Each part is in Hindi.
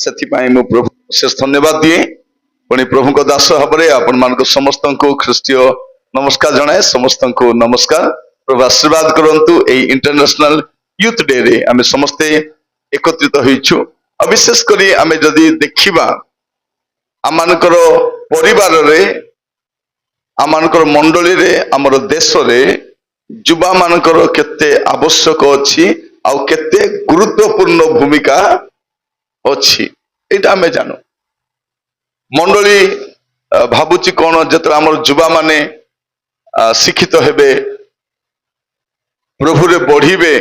से प्रभु विशेष धन्यवाद दिए पुणी प्रभु को दास भाव में आपण मान समस्त को ख्रीष्टीय नमस्कार जनाए समस्त को नमस्कार प्रभु आशीर्वाद करंतु ए इंटरनेशनल यूथ डे रे आमे समस्ते एकत्रित होइछु विशेष करी आमे जदि देखिबा आमानकर परिवार रे आमानकर मंडली रे हमर देश रे युवा मानकर केते आवश्यक अछि आ केते गुरुत्वपूर्ण भूमिका अछि एटा आमे जानो मंडली भाबुची कोन जत हमर युवा माने शिक्षित हेबे प्रभु रे बढ़िबे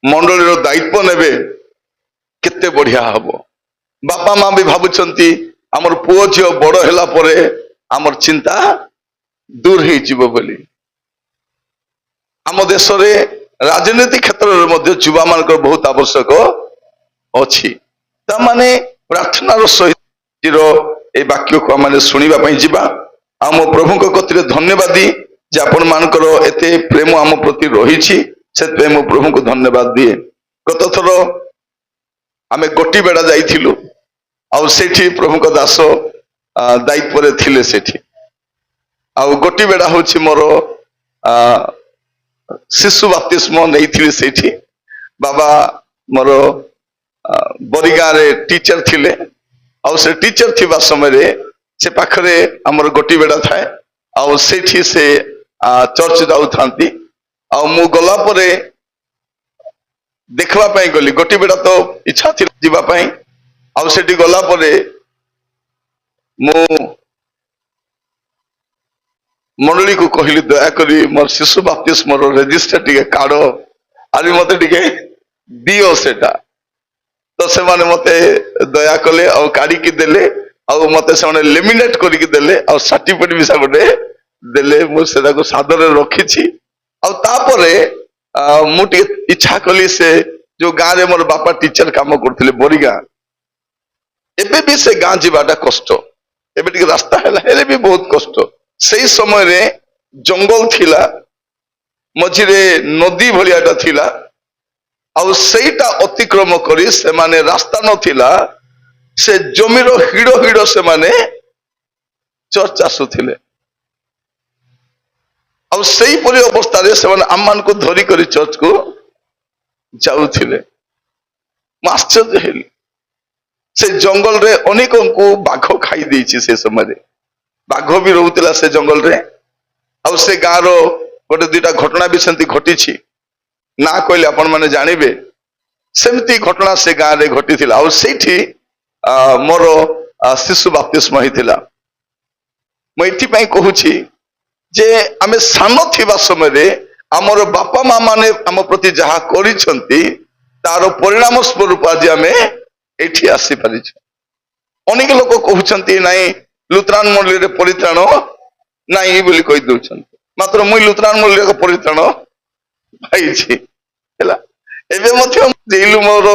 मंडली रो दायित्व नेबे केते बढ़िया हबो बापा मां भी भाबुचंती हमर पुओ झियो बड़ हैला परे हमर चिंता दूर हे जीवो बोली आम देश रे राजनीति क्षेत्र रे मध्य युवा मानकर बहुत आवश्यक अछि ता माने प्रार्थना रो सहित ए वाक्य को माने सुनिबा पई जिबा आम प्रभु को कतिरे धन्यवाद दी जे आपण मानकर एते प्रेम आम प्रति रहिछि से प्रेम प्रभु को धन्यवाद दिए गत थरो आमे गोटी बेड़ा जाइथिलु आ सेठी प्रभु को दास दायित्व रे थिले सेठी आ गोटी बेड़ा होछि मोर शिशु बप्तिस्म नैथिले सेठी बाबा मोर बरिगा रे टीचर थिले आ से टीचर थिबा समय रे से पाखरे हमर गोटी बेड़ा थाए आ सेठी से चर्च जाउ थांती आ मु गला परे देखवा पाई गली गोटी बेड़ा तो इच्छा थी जीवा पाई आ सेठी गला परे मु मंडली को कहली दया करी मोर शिशु बप्तिस्म रो रजिस्टर टिके काढो आली मते टिके दियो सेटा तो से माने मते दया कले और काढी की देले और मते से माने लेमिनेट करी की देले और सर्टिफिकेट भी सबडे देले मु सेटा को सादर रखी छी और तापरे मु टिके इच्छा कली से जो गां रे मोर बापा टीचर काम करथिले बोरीगा एबे भी से गां जीवाटा कष्ट एबे टिके रास्ता हैला हेले भी बहुत कष्ट सही समय रे जंगल थिला मझिरे नदी भलियाटा थिला आउ सेटा अतिक्रम करी से माने रास्ता न थिला से जमीरो हिड़ो हिड़ो से माने चर्च आसुथिले आउ सही परि अवस्था रे से माने आम्मान को धरी करी चर्च को जाउथिले आश्चर्य हेली से जंगल रे अनेकों को बाघ खाई देछि से समय रे बाघ भी रहउतिला से जंगल रे आउ से गारो गोटे दुटा घटना भी सेंती घटिछि ना कहले आपण माने जानिबे सेमती घटना से गां रे घटी थिला और सेठी मोर शिशु बप्तिस्म हिथिला मैं इथि पई कहूछि जे आमे सानो थिबा समय रे हमर बापा मां माने हम प्रति जहा करिसंती तार परिणाम स्वरूप आज आमे एठी आसी परिछ अनेक लोक कहउचंती नाही लुथरान मंडली रे परित्राण नाही बोली कहि दउछन मात्र मुई लुथरान मंडली रे परित्राण पाइछि हैला एबे मथि जेलु मोर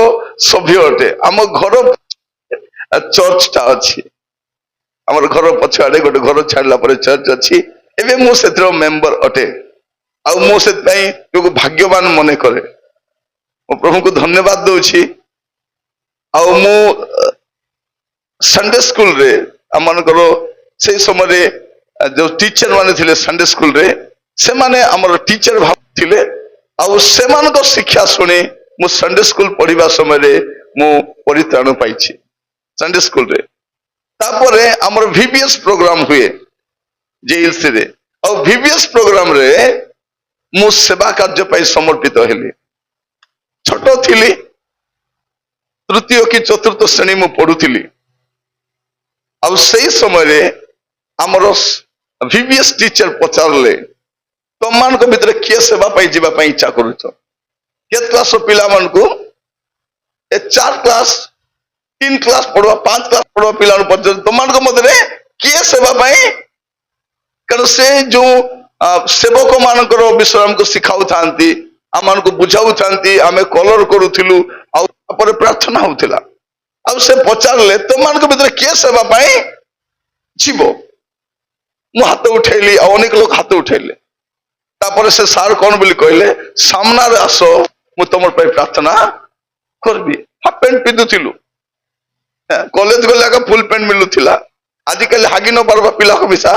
सभ्य अटे आम घर चर्च टा अछि हमर घर पछाडे गोटे घर छाडला परे चर्च अछि एबे मु सेत्र मेंबर अटे आ मु से पई जो भाग्यवान मने करे मु प्रभु को धन्यवाद दउछि आ मु संडे स्कूल रे हमनकर से समय रे जो टीचर माने थिले संडे स्कूल रे से माने हमर टीचर भाव थिले आ सेमान को शिक्षा सुनी मु संडे स्कूल पढ़िबा समय रे मु परित्राण पाइछि संडे स्कूल रे तापरे हमर VBS प्रोग्राम हुए जेएलस रे और VBS प्रोग्राम रे मु सेवा कार्य पई समर्पित हेली छोटो थिली तृतीय की चतुर्थ श्रेणी मु पढुथिली आ सही समय रे हमर VBS टीचर पचारले तुम मान को भितर किए सेवा पाई जीवा पाई इच्छा करूछ के क्लास पिला मान को ए 4 क्लास 3 क्लास पढ़वा 5 क्लास पढ़वा पिला पर्यंत तुम मान को मधरे किए सेवा पाई कारण से जो सेवक मानकर विषय हमको सिखाउ थांती आमान को बुझाउ थांती आमे कलर करूथिलु आ पर प्रार्थना होथिला अब से पचारले तुम मान को भितर किए सेवा पाई जीवो मु हाथ उठैली आ अनेक लोग हाथ उठैले तापर से सार कौन बोली कहले सामना रे आसो मु तुम प्रार्थना करबी हाफ पैंट पिंधुथिलु कॉलेज गले फुल पैंट मिलूला आजिकल हागी न पार्बा पिला को मिसा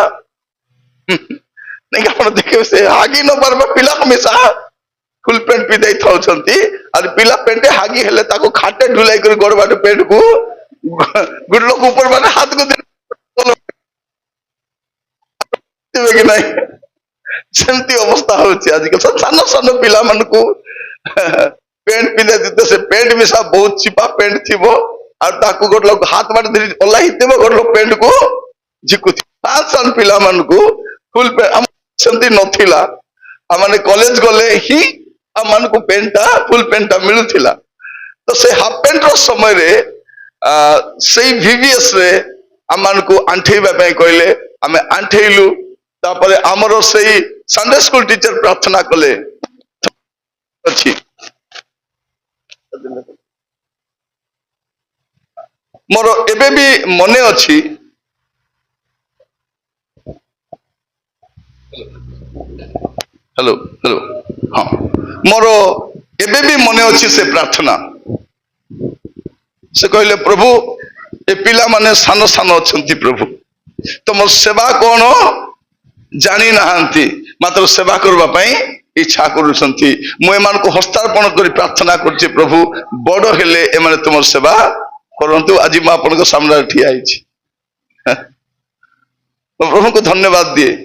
नहीं आप देखे से हागी न पार्बा पिला को मिसा फुल पैंट पी दे और पिला पैंट हागी हेले ताको खाटे ढुलाई कर गोड़ बाटे पैंट को गुड लोग ऊपर बाटे हाथ को दे कि नहीं सेमती अवस्था होची आजिकल सान सान पिला मन को पैंट पिंधे देते से पैंट मिसा बहुत चिपा पैंट थी और ताकू गोट लोग हाथ बाटे धरी ओला हितेबो गोट लोग पैंट को झिकु सान सान पिला मन को फुल पैंट सेमती नथिला आमाने कॉलेज गले ही आमान को पेंटा फुल पेंटा मिलुथिला तो से हाफ पेंट रो समय रे सेई वीवीएस रे आमान को आंठेबा पय कहले आमे आंठेइलु तापरे हमरो सेई संडे स्कूल टीचर प्रार्थना कले अछि मोर एबे भी मने अछि हेलो हेलो हाँ मोर एबे भी मने अच्छी से प्रार्थना से कहले प्रभु ए पिला माने सान सान अच्छी प्रभु तुम सेवा कौन जानी नहांती मात्र सेवा करबा पई इच्छा करूछंती मु एमान को हस्तार्पण करी प्रार्थना करछि प्रभु बड़ हेले एमाने तुम सेवा करंतु आज मैं आपन को सामने ठिया आइछि प्रभु को धन्यवाद दिए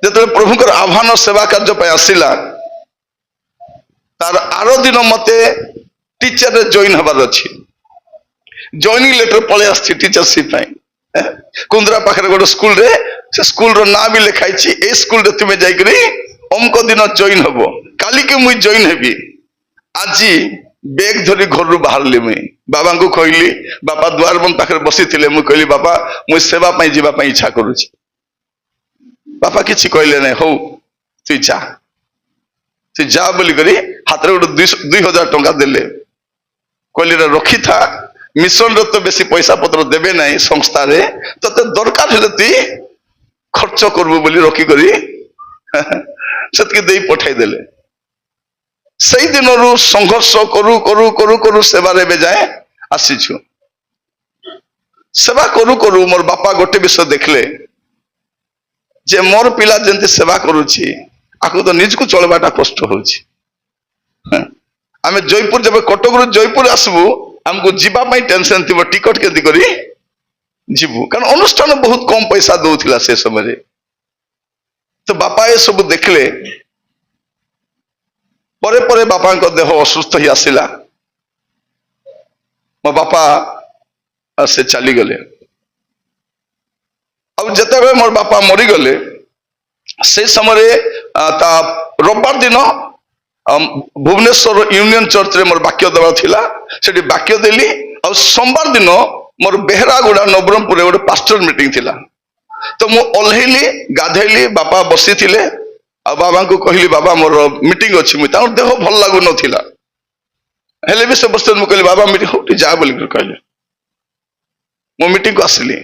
जो प्रभुकर आह्वान सेवा कार्य पे आसला तार आरो दिन मते टीचर रे जॉइन हबार अछि जॉइनिंग लेटर पळे आछि टीचरशिप पई कुंद्रा पाखरे गोटे स्कूल रे से स्कूल रो ना भी लिखाई छी ए स्कूल रे तुमे जाई करी अमको दिन जॉइन हबो काली के मुई जॉइन हेबी आजी बैग धरी घर रो बाहरली मुई बाबा को कहली बाबा द्वार बंद पाखरे बसी थिले मुई कहली बाबा मुई सेवा पई जीवा पई इच्छा करूछी बापा किसी कहले नहीं हो तु जा बोली करी हाथ में गोटे 2000 टंका देले कहले रखी था मिशन रो तो बेसी पैसा पत्र देबे नहीं संस्था रे तो दरकार हेले तु खर्च करबो बोली रखी करी सेतकी देई पठाई देले सही दिन रू संघर्ष करू करू करू करू सेवा रे जाए आसीछु सेवा करू करू मोर बापा गोटे विषय देखले जे मोर पिला जंती सेवा करूची आकु तो निज को चलबाटा कष्ट होची आमे जयपुर जब कटक रु जयपुर आसबु हमको जीवा पई टेंशन थिबो टिकट केदी करी जीवु कारण अनुष्ठान बहुत कम पैसा दउथिला से समय रे तो बापा ए सब देखले परे परे बापा को देह असुस्थ ही आसिला मो बापा से चली गले अब जिते मोर बापा मरीगले से समय रविवार दिन भुवनेश्वर यूनियन चर्च रे मोर वाक्य देवा थिला सेठी वाक्य देली और सोमवार दिन मोर बेहरागुड़ा नवरंगपुर गोटे पास्टर मीटिंग थिला तो मु ओल्हेली गाधेली बापा बसी थिले आ बाबा को कहली बाबा मोर मीटिंग अछि मु तार देह भल लागु नथिला हेले भी से बस्ते मु कहली बाबा मीटिंग होटी जा बोली कहले मु मीटिंग को आसली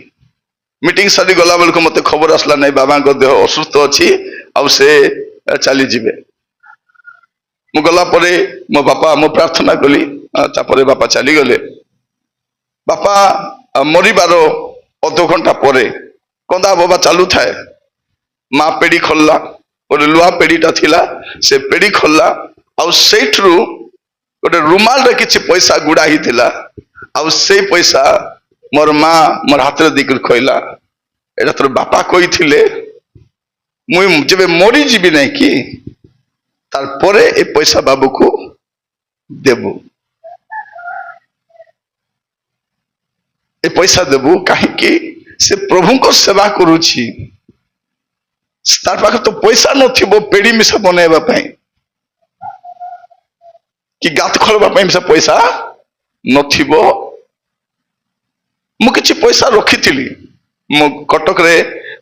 मीटिंग सारी गला बेलू मत खबर आसला नहीं बाबा को देह असुस्थ अच्छी आउ से चली जीवे मु गला परे मो बापा मो प्रार्थना कली तापरे बापा चली गले बापा मरिबार अध घंटा परे कंदा बाबा चालू थाए माँ पेड़ी खोलला गोटे लुहा पेड़ीटा थिला से पेड़ी खोलला आउ सेठरू गोटे रुमाल रे किछि पैसा गुड़ा ही थिला आउ से पैसा मोर माँ मोर हाथ में दिकर कहला एटा तोर बापा कही थिले मुई जब मरी जीवी नहीं कि तार परे ए पैसा बाबू को देबू ए पैसा देबू कहीं से प्रभु को सेवा करुछि तार पाखे तो पैसा नथिबो पेड़ी मिसा बनैबा पई कि गात खोलबा पई मिसा पैसा नथिबो मु किछि पैसा रखिथिली मो कटक रे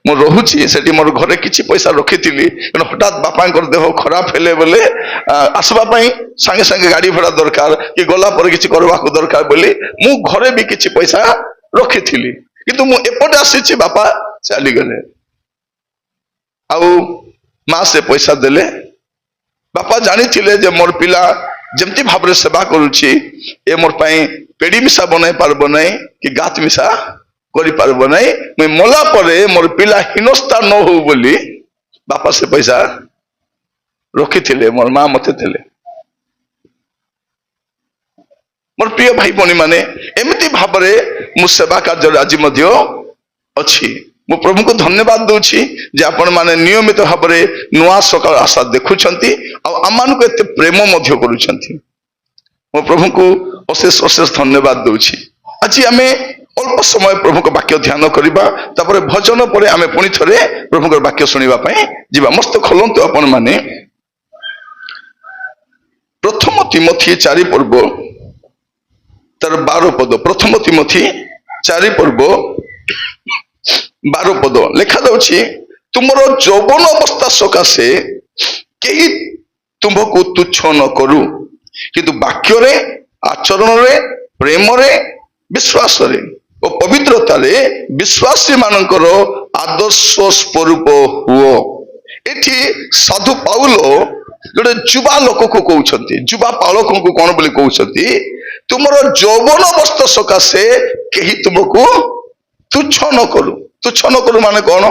मु रहुछि सेठी मोर घरे किछि पैसा रखिथिली हठात बापा देह खराब हेले बोले आसबा पई संगे संगे गाड़ी भड़ा दरकार कि गला पर किछि करबा को दरकार बोली मु घरे भी किछि पैसा रखिथिली किंतु मु एपटे आसीछि बापा चली गले आउ माँ से पैसा देले बापा जानी थिले जे मोर पिला जमती भाव सेवा करुच्ची ए मोर पेड़ी मिशा बनई पारब नहीं कि गात मिशा कर पारब नहीं मुई मला परे मोर पिला हीनस्था न हो बोली बापा से पैसा रखी थिले मोर माँ मते थिले मोर प्रिय भाई भनी माने एमती भाव मु सेवा कार्य आज अच्छी मु प्रभु को धन्यवाद दूची जे आपण माने नियमित भाव नुआ सकाल आशा देखुछंती आम को एते प्रेम मध्य करूछंती मो प्रभु को अशेष अशेष धन्यवाद दूची आज आमे अल्प समय प्रभु को वाक्य ध्यान करबा तापर भजन परे आमे पुनी थरे प्रभु को वाक्य सुनिबा पई जिबा मस्त खोलंतु आपण माने प्रथम तिमोथी 4 पर्व तर 12 पद प्रथम तिमोथी 4 पर्व 12 पद लिखा जाउछि तुमरो यौवन अवस्था सकाशे केही तुमको तुच्छ न करू किंतु वाक्य रे आचरण रे प्रेम रे विश्वास रे और पवित्रता रे विश्वासी मानकर आदर्श स्वरूप हुओ एठी साधु पाउल गोटे युवा लोक को कहउछंती युवा पालक को कोन बोली कहउछंती तुमरो यौवन अवस्था सकाशे केही तुमको तुच्छ न करू माने कौन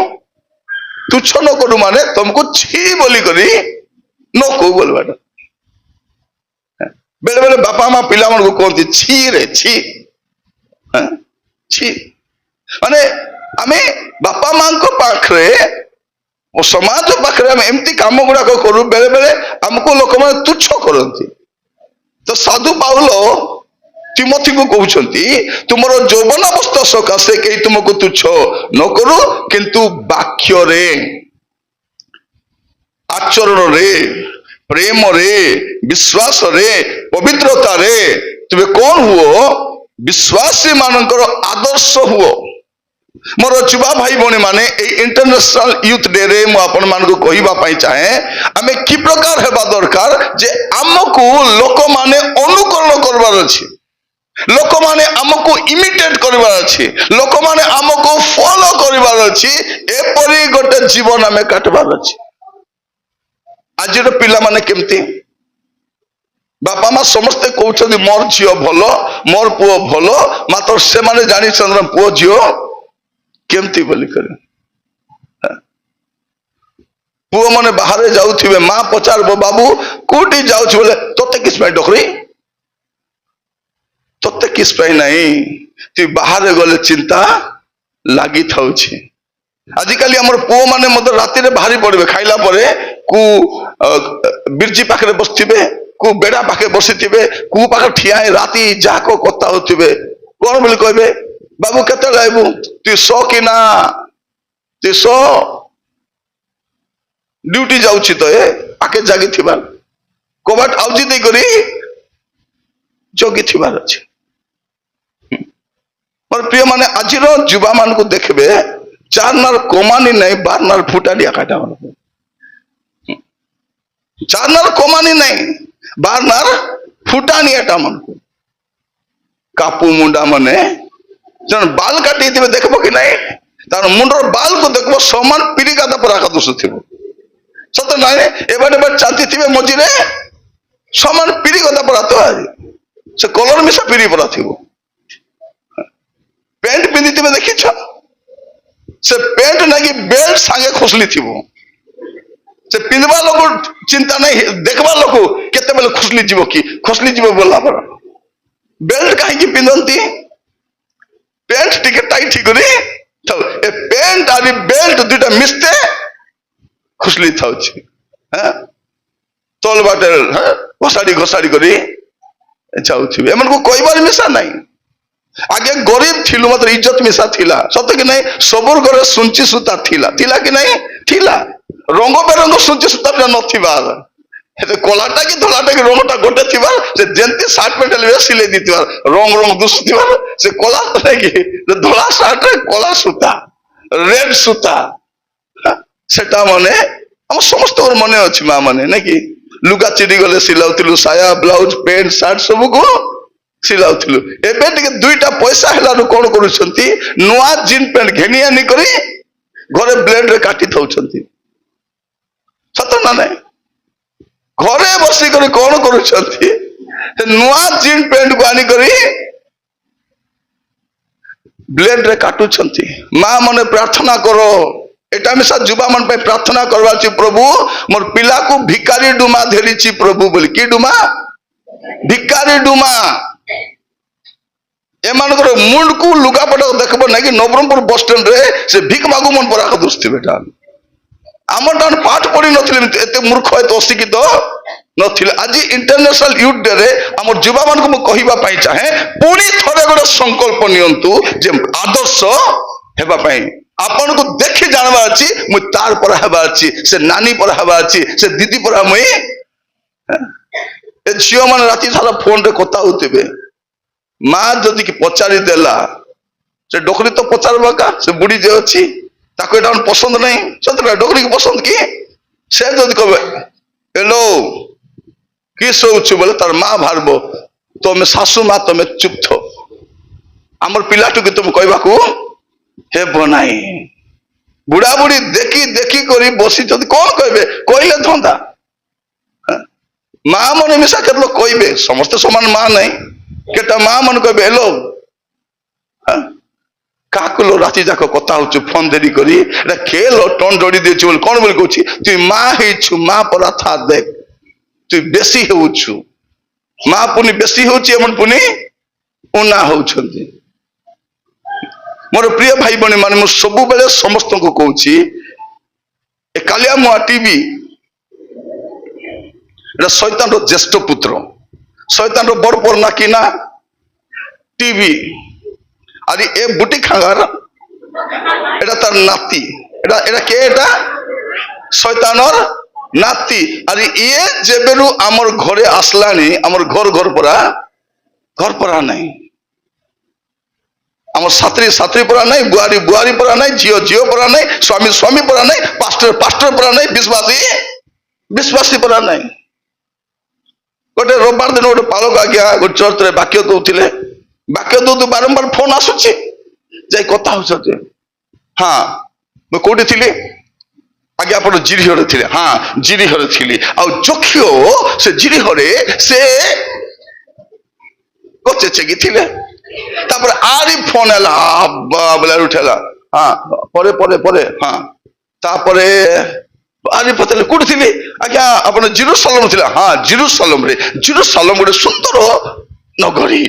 तुच्छ न करू माने तुमको छी बोली करी न को बोलबाटा बेले बेले बापा माँ पिला मन को कहती छी रे छी छी माने आमे बापा माँ को पाखरे और समाज पाखरे आमे एमती काम गुड़ा को करू बेले बेले हमको लोक माने तुच्छ करती तो साधु पाउल तिमोथी को कहउछंती तुमरो यौवन अवस्था सकाशे केही तुमको तुच्छ न करू किंतु वाक्य रे आचरण रे प्रेम रे विश्वास रे पवित्रता रे तुमे कौन हुओ विश्वासी मानकर आदर्श हुओ मोर युवा भाई भौणी माने इंटरनेशनल यूथ डे रे मु आपण मान को कहिबा पई चाहे आमे की प्रकार हेबा दरकार जे हमको लोक माने अनुकरण करबार अछि लोक माने हमको इमिटेट करबार अछि लोक माने हमको फॉलो करबार अछि एपरी गोटे जीवन आमे काटबार अछि आज पिला माने केमती बापा माँ समस्ते कहते मोर झील भल मोर पुओ भल मात्र से माने जानी पुओ झील केमती बोली करे पुओ माने बाहर जाऊे माँ पचार बाबू कोटी जाऊँ बोले तोते किस डकरी तोते किस नहीं तु बाहर गले चिंता लगी था आजिकाली आमर पुओ माने मत राति बाहरी पड़े खाइला परे कु बिरजी पाखे बसथिबे कु बेड़ा पाखे बसिथिबे कु पाखे ठिया राति जाको कथा होथिबे कोन बोली कहबे बाबू केते लाइबू तु सो कि ना तु सो ड्यूटी जाउछि तो ए पाखे जागी थिबा कोबाट आउजी दे करी जोगी थिबार अछि और प्रिय माने आजिर युवा मान को देखबे चार नार कमानी नहीं बार नार फुटाड़िया काटा चार नार कमानी नहीं बार नार फुटानियाटा मन को कापू मुंडा मने जन बाल काटी दिबे देखबो कि नहीं तार मुंडर बाल को देखबो समान पीड़ी काटा पर आका दोष थिबो सत नाही एबाडे बड चांती थिबे मझिरे समान पीड़ी काटा पर आतो से कलर मिसा पीड़ी पर थिबो पेंट पिंदी थिबे देखिछ से पेंट नाकी बेल्ट सांगे खुसली थिबो से पिंदबा लोक चिंता नहीं देखबा लोक केते बेले खुसली जीवो कि खुसली जीवो बोला पर बेल्ट काहे की पिंदंती पेंट टिके टाइट करी तो ए पेंट आरी बेल्ट दुटा मिस्ते खुसली थाउछि हैं तोल बाटे घोसाड़ी घोसाड़ी करी जाउथिबे एमन को कहबार मिसा नहीं आगे गरीब थिलु मात्र इज्जत मिसा थिला सत कि नहीं सबुर घरे सुंची सूता थिला थिला कि नहीं थिला रंग बेरंग सुंची सूता न थिबा हेते कोलाटा कि धलाटा कि रंगटा गोटे थिबा से जेंती शर्ट पैंट ले सिले दिथिबा रंग रंग दुसथिबा से कोला तो कि धला शर्ट रे कोला सूता रेड सूता सेटा माने हम समस्त मने अछि मा माने नै कि लुगा चिड़ी गले सिलाउतिलु साया ब्लाउज पैंट शर्ट सब को सिलाउथिलु एबे टिके दुईटा पैसा हेलानु कोन करूछंती नुआ जीन पैंट घेनिया नि करी घरे ब्लेड रे काटी थौछंती सत ना नहीं घरे बसी करी कोन करूछंती नुआ जीन पैंट को आनी करी ब्लेड रे काटुछंती। माँ मने प्रार्थना करो एटा मिसा जुबा मन पे प्रार्थना करवा छि प्रभु मोर पिला को भिकारी डुमा धेरी छि प्रभु बोली की डुमा भिकारी डुमा एमानकर मुंड को लुगापटा देखबो ना कि नवरंगपुर बस स्टैंड रे से भिक मागु मन परा दुस्ती बेटा आमर टान पाठ पढ़ी नथिले एते मूर्ख एते अशिक्षित नथिले आज इंटरनेशनल यूथ डे रे आमर युवा मान को मु कहिबा पई चाहे पुनी थरे गोटे संकल्प नियंतु जे आदर्श हेबा पई आपन को देखि जानबा अछि मु तार पर हेबा अछि से नानी पर हेबा अछि से दीदी पर मुई ए झियो मान राती सारा फोन रे कथा होतिबे माँ जदि कि पचारि देला से डोकरी तो पचारबा का से बुढ़ी जे अछि ताको एटा पसंद नहीं सतरा डोकरी को पसंद की से जदि कहबे हेलो कि सोचु बोले तार माँ भारबो तमे सासू माँ तमे चुप थो आमर पिलाटू के तुम कहबाकू हेबो नाही बुढ़ा बुढ़ी देखी देखी करी बसी जदि कौन कहबे कहले धंदा माँ मन मिसा केतलो कहबे समस्त समान माँ नहीं केटा माँ मन कहबे हेलो काकुलो राति जाक कथा होछु फोन देरी करी एटा खेल टन जोड़ी देछु बोल कोन बोल कहछि तू माँ हेछु माँ परा था देख तू बेसी होछु माँ पुनी बेसी होछि एमन पुनी उना होछंती मोर प्रिय भाई बने माने मु सब बेले समस्त को कहछि ए कालिया मुआ टीवी एटा शैतान रो ज्येष्ठ पुत्र शैतान रो बड़ पर ना किना टीवी अरे ए बुटी खांगार एटा तार नाती एटा एटा के एटा शैतानर नाती अरे ये जेबेरु आमर घरे आसलानी आमर घर घर परा नहीं आमर सात्री सात्री परा नहीं बुआरी बुआरी परा नहीं जियो जियो परा नहीं स्वामी स्वामी परा नहीं पास्टर पास्टर परा नहीं विश्वासी विश्वासी परा नहीं गोटे रविवार दिन गोटे पालक आज्ञा गोटे चर्च रे वाक्य कहते वाक्य दो बारंबार फोन आसुची जाई कथा होछते हाँ मैं कोठी थिली आगे आप जिरीहरे थिले हाँ जिरीहरे थिली आ जोखियो से जिरीहरे से कोचे चेगी थिले तापर आरी फोन आला बोला उठेला हाँ परे परे परे हाँ तापरे आरी पतले कोठी थिली आज्ञा आपण जेरूसलम थिला हाँ जेरूसलम गोटे सुंदर नगरी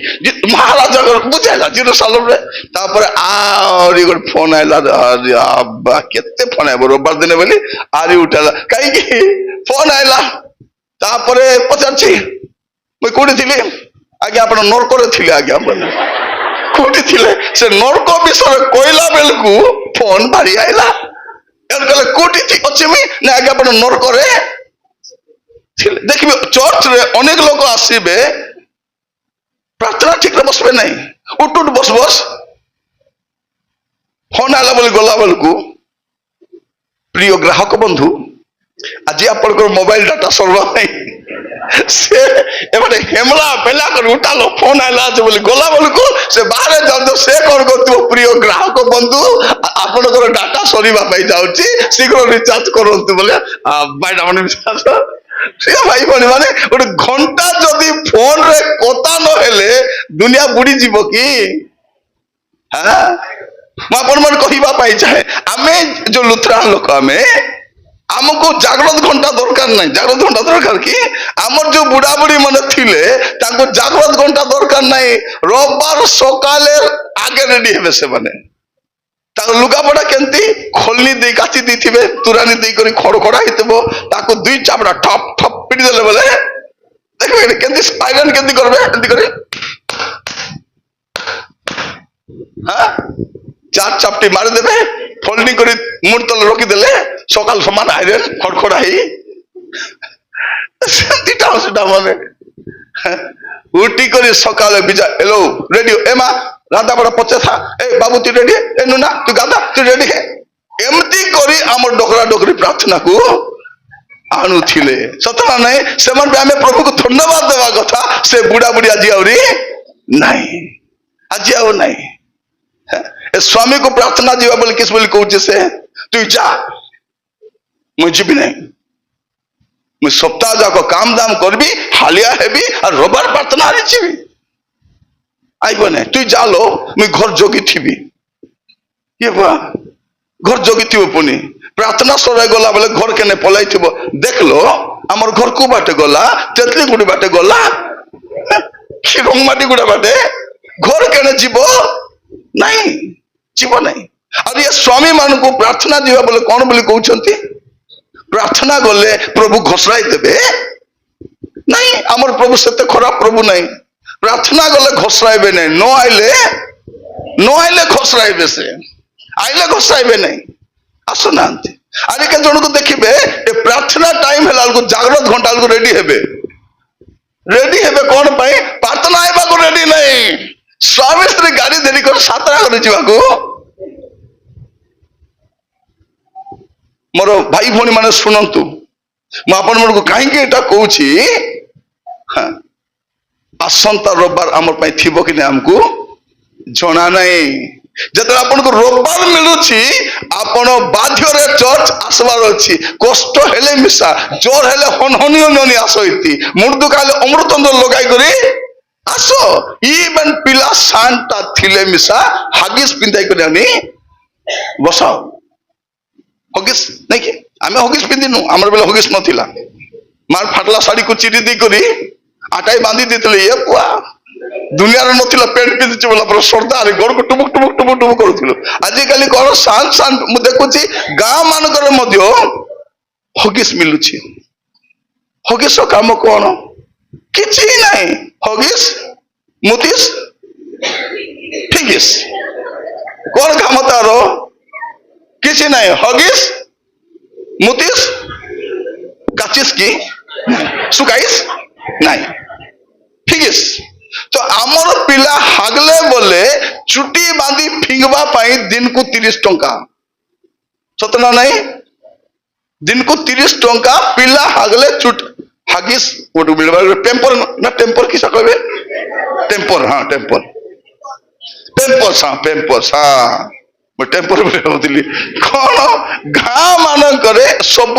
महाराजा बुझेगा जेरूसलम रे तापर आरी गोटे फोन आइला अरे आबा केते फोन आइबो रविवार दिन बोली आरी उठेला काई फोन आइला तापरे पचारछि मैं कोठी थिली आज्ञा आपण नरक रे थिले आज्ञा कोठी थिले से नरक विषय कहला बेलकू फोन भारी आइला एन कहले कोठी थी अछि मी ना आज्ञा आपण नरक रे थिले देखिबे चर्च रे अनेक लोक आसीबे प्रार्थना ठीक रे बसबे नहीं उठ उठ बस बस फोन आला बोली गला बेलकू प्रिय ग्राहक बंधु आज आपण मोबाइल डाटा सरवा नहीं से एबे हेमला पेला कर उठालो फोन आला बोली गला बेलकू से बाहर जातो से कोन करतो प्रिय ग्राहक बंधु आपण डाटा सरीबा पाई जाउची शीघ्र रिचार्ज करंतु बोले बाइडा मन विश्वास से भाई बने माने गोटे घंटा जदि फोन रे कथा न हेले दुनिया बुड़ी जीव कि हाँ आपण मन कहिबा पाई चाहे आमे जो लुथरान लोक आमे आमको जागृत घंटा दरकार नहीं जागृत घंटा दरकार कि आमर जो बुढ़ा बुढ़ी मन थिले ताको जागृत घंटा दरकार नहीं रविवार सकाले आगे रेडी हेबे से माने ताको लुगापड़ा केंती खोलनी दे काची दिथिबे तुरानी दे करी खड़खड़ा हितबो ताको दुई चापड़ा ठप ठप पिडी देले बोले देखबे केंती आयरन केंती करबे केंती करे हां चार चापटी मार देबे फोल्डिंग करी मुंड तले रखी देले सकाल समान आयरन खड़खड़ा ही सेंतीटा सेटा माने उठी करी सकाले बिजा हेलो रेडियो एमा राधा बड़ा पचे था ए बाबू तू रेडी ए नुना तू गादा तू रेडी है एमती करी हमर डोकरा डोकरी प्रार्थना को आनु थिले सतना नहीं सेमन पे हमें प्रभु को धन्यवाद देवा कथा से बुढ़ा बुढ़ी आज आउरी नहीं आज आउ नहीं ए स्वामी को प्रार्थना जीवा बोले किस बोली कहूँ से तू जा मुझे भी नहीं मुझ सप्ताह जाक काम दाम करबी हालिया हेबी और रविवार प्रार्थना हारी आईब ना तुई जालो मुई घर जगी थी ये बुआ घर जगी थी पुनी प्रार्थना सर गला बेले घर केने पलाई थी देख लो आमर घर को बाटे गला तेतली गुड़ी बाटे गला रंगमाटी गुड़ा बाटे घर केने जीव नहीं जीव नहीं और ये स्वामी मान को प्रार्थना जीवा बोले कौन बोली कहते प्रार्थना गले प्रभु घोषराई देवे नहीं आमर प्रभु से खराब प्रभु नहीं प्रार्थना गले घोषराइबे नहीं न आइले घोषराइबे से आइले घोषराइबे नहीं आसुना आरे के जन को देखिबे ए प्रार्थना टाइम हेला को जागृत घंटा को रेडी हेबे कौन पाई प्रार्थना आइबा को रेडी नहीं स्वामी स्त्री गाड़ी देरी कर सातरा कर जीवा को मोर भाई भौणी माने सुनंतु मु आपण मन को कहीं कहूँ आसंता रविवार आमर पाई थिबो कि हमको जना नहीं जब आपन को रविवार मिलुछि आपण बाध्य रे चर्च आसबार अछि कष्ट हेले मिसा जोर हेले हनहनी हनहनी आसो इति मुर्दु काले अमृतंद्र लगाई करी आसो इवन पिला सांता थिले मिसा हागिस पिंदाई करी आनी बसाओ हगिस नहीं कि आमे हगिस पिंदिनु हमर बेला हगिस नथिला मार फाटला साड़ी को चिरी दी करी आटाई बांधी देतले ये पुआ दुनिया रे नथिला पेंट पिंदिछ बोला पर सरदार गोड़ को टुमुक टुमुक टुमुक टुमुक करथिलो आजि काली कोन शांत शांत मु देखुची गां मानकर मध्य हगिस मिलुची हगिस काम कोन किछि नहीं हगिस मुतिस फिगिस कोन काम तारो किसी नहीं हगिस मुतिस काचिस की सुकाइस नहीं फिगिस तो आमर पिला हागले बोले चुटी बांधी फिंगवा पाई दिन को 30 टंका सतना नहीं दिन को 30 टंका पिला हागले चुट हागिस गोटे मिलवा टेम्पर ना टेम्पर किसा कहबे टेम्पर हाँ टेम्पर पेम्पर्स हाँ पेम्पर्स हाँ टेम्पर भावली कौन गाँ मानक सब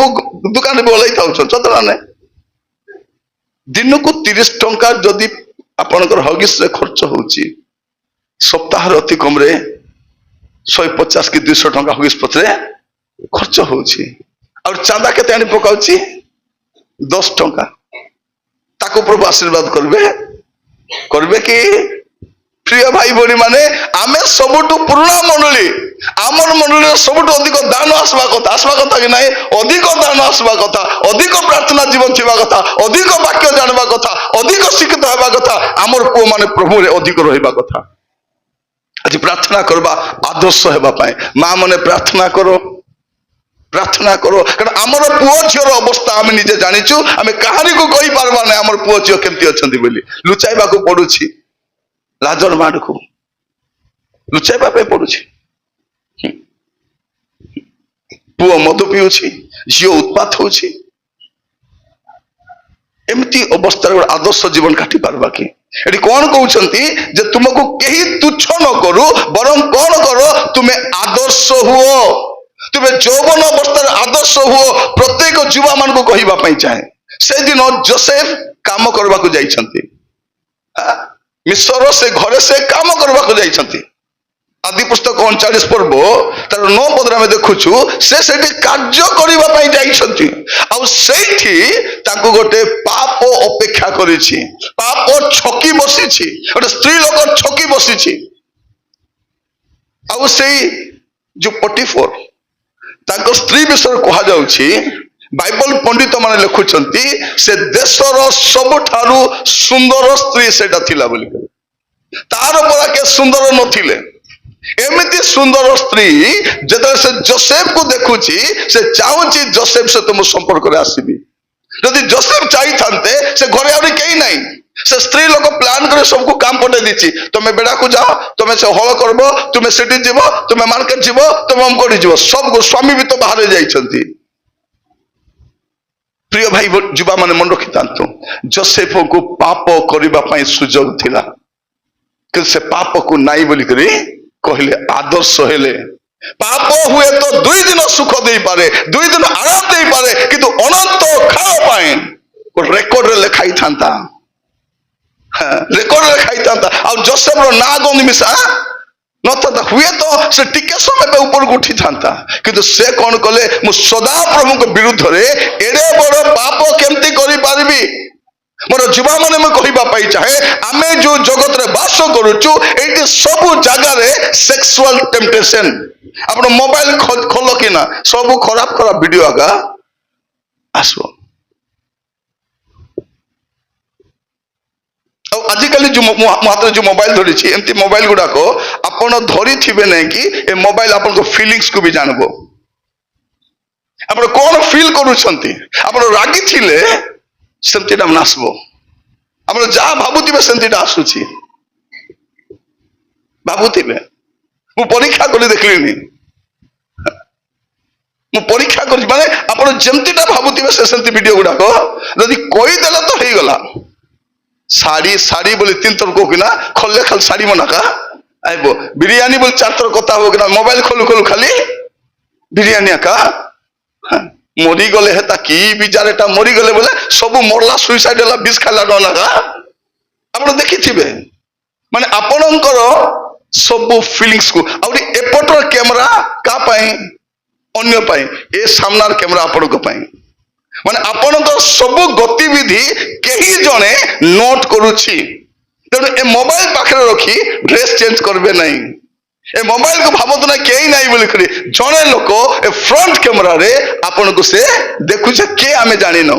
दुकान बोलाई था सतना ना दिन को 30 टंका जदि आपनकर हगिस रे खर्च होची सप्ताह अति कम रे 150 कि 200 टंका हगिस पत्रे खर्च होची और चांदा केते आनी पकाउची 10 टंका ताको प्रभु आशीर्वाद करबे कि प्रिय भाई भौणी माने आमे सबुठु पुराना मंडली आमर मंडली सबुठु अधिक दान आसवा कथा कि नहीं अधिक दान आसवा कथा अधिक प्रार्थना जीवन थिबा कथा अधिक वाक्य जानवा कथा अधिक शिक्षित हेबा कथा आमर पुओ माने प्रभु रे अधिक रहिबा कथा आज प्रार्थना करबा आदर्श हेबा पाए मां माने प्रार्थना करो कारण आमर पुओ झियर अवस्था आमे निजे जानिचु आमे कहानी को कहि पारबा नै आमर पुओ झियो केमति अछंती बोली लुचाइबा को पडुछि लाजर माड को लुचाइबा पे पडुछि पुओ मधु पिउछि झियो उत्पात होछि एमती अवस्था आदर्श जीवन काटी पारबा कि एटी कौन कहउछंती जे तुमको केही तुच्छ न करू बरं कौन करो तुमे आदर्श हुओ तुमे यौवन अवस्था आदर्श हुओ प्रत्येक युवा मान को कहिबा पई चाहे से दिन जोसेफ काम करबा को जाइछंती मिस्र से घरे से काम करबा को जाइछंती आदि पुस्तक 39 पर्व तार 9 पदरा में देखुछु से कार्य करबा पई जाइछंती आ सेठी ताको गोटे पाप अपेक्षा करिछि पाप छकी बसिछि गोटे स्त्री लोक छकी बसिछि आ सेई जो पटिफोर ताको स्त्री विषय कहा जाउछि बाइबल पंडित माने लिखुछंती से देशर सबठारु सुंदर स्त्री सेटा थिला बोली तार परा के सुंदर नथिले एमिति सुंदर स्त्री जेतले से जोसेफ को देखुची से चाहुची जोसेफ से तुम संपर्क रे आसीबी यदि जोसेफ चाहि थांते से घरे आउरी केही नाही से स्त्री लोक प्लान करे सबको काम पटे दिछि तुमे बेडा को जाओ तुमे से हळ करबो तुमे सिटी जीवो तुमे मार्केट जीवो तुमे हमकोडी जीवो सब को स्वामी भी तो बाहर जाइछंती प्रिय भाई युवा माने मन रखि तांतो जोसेफ को पाप करबा पई सुजोग थिला कि से पाप को नाई बोली करी कहले आदर्श हेले ପାପ ହୁଏ ତ 2 ଦିନ ସୁଖ ଦେଇପାରେ, 2 ଦିନ ଆରାମ ଦେଇପାରେ, କିନ୍ତୁ ଅନନ୍ତ କାଳ ପାଇଁ ରେକର୍ଡରେ ଲେଖା ହେଇଥାନ୍ତା, ରେକର୍ଡରେ ଲେଖା ହେଇଥାନ୍ତା। ଆଉ ଯୋସେଫର ନାଁ ଗନ୍ଧ ମିଶା ନଥାନ୍ତା। ହୁଏତ ସେ ଟିକେ ସମୟ ପାଇଁ ଉପରକୁ ଉଠିଥାନ୍ତା, କିନ୍ତୁ ସେ କଣ କଲେ, ମୁଁ ସଦା ପ୍ରଭୁଙ୍କ ବିରୁଦ୍ଧରେ ଏଡେ ବଡ ପାପ କେମିତି କରିପାରିବି। ମୋର ଯୁବାମାନେ ମୁଁ କହିବା ପାଇଁ ଚାହେଁ, ଆମେ ଯୋଉ ଜଗତରେ ବାସ କରୁଛୁ ଏଇଠି ସବୁ ଜାଗାରେ ସେକ୍ସୁଆଲ ଟେମ୍ପଟେସନ। ଆପଣ ମୋବାଇଲ ଖୋଲ କିନା ସବୁ ଖରାପ ଖରାପ ଭିଡିଓ ଆକା ଆସିବ। ଆଉ ଆଜିକାଲି ଯୋଉ ମୋ ହାତରେ ଯୋଉ ମୋବାଇଲ ଧରିଛି, ଏମିତି ମୋବାଇଲ ଗୁଡାକ ଆପଣ ଧରିଥିବେ ନାହିଁ କି ଏ ମୋବାଇଲ ଆପଣଙ୍କ ଫିଲିଙ୍ଗସକୁ ବି ଜାଣିବ। ଆପଣ କଣ ଫିଲ୍ କରୁଛନ୍ତି, ଆପଣ ରାଗିଥିଲେ ସେମିତିଟା ଆସିବ, ଆପଣ ଯାହା ଭାବୁଥିବେ ସେମିତିଟା ଆସୁଛି। ଭାବୁଥିବେ, ମୁଁ ପରୀକ୍ଷା କରି ଦେଖିଲିନି, ମୁଁ ପରୀକ୍ଷା କରିଛି, ମାନେ ଆପଣ ଯେମିତିଟା ଭାବୁଥିବେ ସେମିତି ଭିଡିଓ ଗୁଡାକ ଯଦି କହିଦେଲେ ତ ହେଇଗଲା। ଶାଢୀ ଶାଢୀ ବୋଲି 3 ଥର କହୁକିନା ଖୋଲିଲେ ଖାଲି ଶାଢୀ ମନାକା ଆଇବ, ବିରିୟାନୀ ବୋଲି 4 ଥର କଥା ହବ କିନା ମୋବାଇଲ ଖୋଲୁ ଖୋଲୁ ଖାଲି ବିରିୟାନୀ ଆକା। ମରିଗଲେ ହେତା କି ବିଜାର, ଏଟା ମରିଗଲେ ବୋଲେ ସବୁ ମରଲା, ସୁଇସାଇଡ ହେଲା, ବିଷ ଖାଇଲା ଡନାକା। ଆପଣ ଦେଖିଥିବେ, ମାନେ ଆପଣଙ୍କର ସବୁ ଫିଲିଙ୍ଗସକୁ। ଆହୁରି ଏପଟର କ୍ୟାମେରା କା ପାଇଁ, ଅନ୍ୟ ପାଇଁ, ଏ ସାମ୍ନାର କ୍ୟାମେରା ଆପଣଙ୍କ ପାଇଁ। ମାନେ ଆପଣଙ୍କ ସବୁ ଗତିବିଧି କେହି ଜଣେ ନୋଟ କରୁଛି। ତେଣୁ ଏ ମୋବାଇଲ ପାଖରେ ରଖି ଡ୍ରେସ ଚେଞ୍ଜ କରିବେ ନାହିଁ। ଏ ମୋବାଇଲକୁ ଭାବନ୍ତୁ ନା କେହି ନାହିଁ ବୋଲିକରି, ଜଣେ ଲୋକ ଏ ଫ୍ରଣ୍ଟ କ୍ୟାମେରାରେ ଆପଣଙ୍କୁ ସେ ଦେଖୁଛେ, କିଏ ଆମେ ଜାଣିନୁ।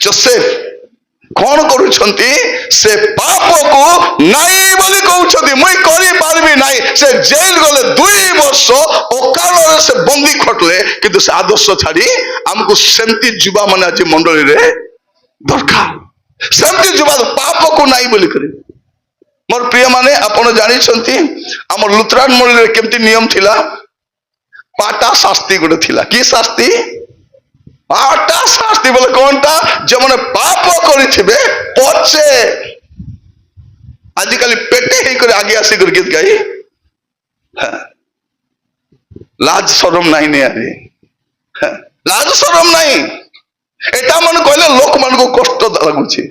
ଯୋସେଫ କଣ କରୁଛନ୍ତି, ସେ ପାପକୁ ନାଇଁ ବୋଲି କହୁଛନ୍ତି, ମୁଇଁ କରିପାରିବି ନାହିଁ। ସେ ଜେଲ ଗଲେ 2 ବର୍ଷ ଅକାଳରେ ସେ ବନ୍ଦୀ ଖଟିଲେ, କିନ୍ତୁ ସେ ଆଦର୍ଶ ଛାଡି ଆମକୁ ସେମିତି ଯୁବା ମାନେ ଆଜି ମଣ୍ଡଳୀରେ ଦରକାର, ସେମିତି ଯୁବା ପାପକୁ ନାଇଁ ବୋଲି କରି। ମୋର ପ୍ରିୟ ମାନେ, ଆପଣ ଜାଣିଛନ୍ତି ଆମର ଲୁଥରାନ ମଣ୍ଡଳୀରେ କେମିତି ନିୟମ ଥିଲା, ପାଟା ଶାସ୍ତି ଗୋଟେ ଥିଲା। କି ଶାସ୍ତି? ପାଟା ଶାସ୍ତି ବୋଲେ କଣଟା, ଯେଉଁମାନେ ପାପ କରିଥିବେ ପଛେ, ଆଜିକାଲି ପେଟେ ହେଇକରି ଆগে ଆସିକରି ଗୀତ ଗାଇ ଲାଜ ସରମ ନାହିଁ ନିଆରେ, ଲାଜ ସରମ ନାହିଁ। ଏଟା ମାନେ କହିଲେ ଲୋକମାନଙ୍କୁ କଷ୍ଟ ଲାଗୁଛି।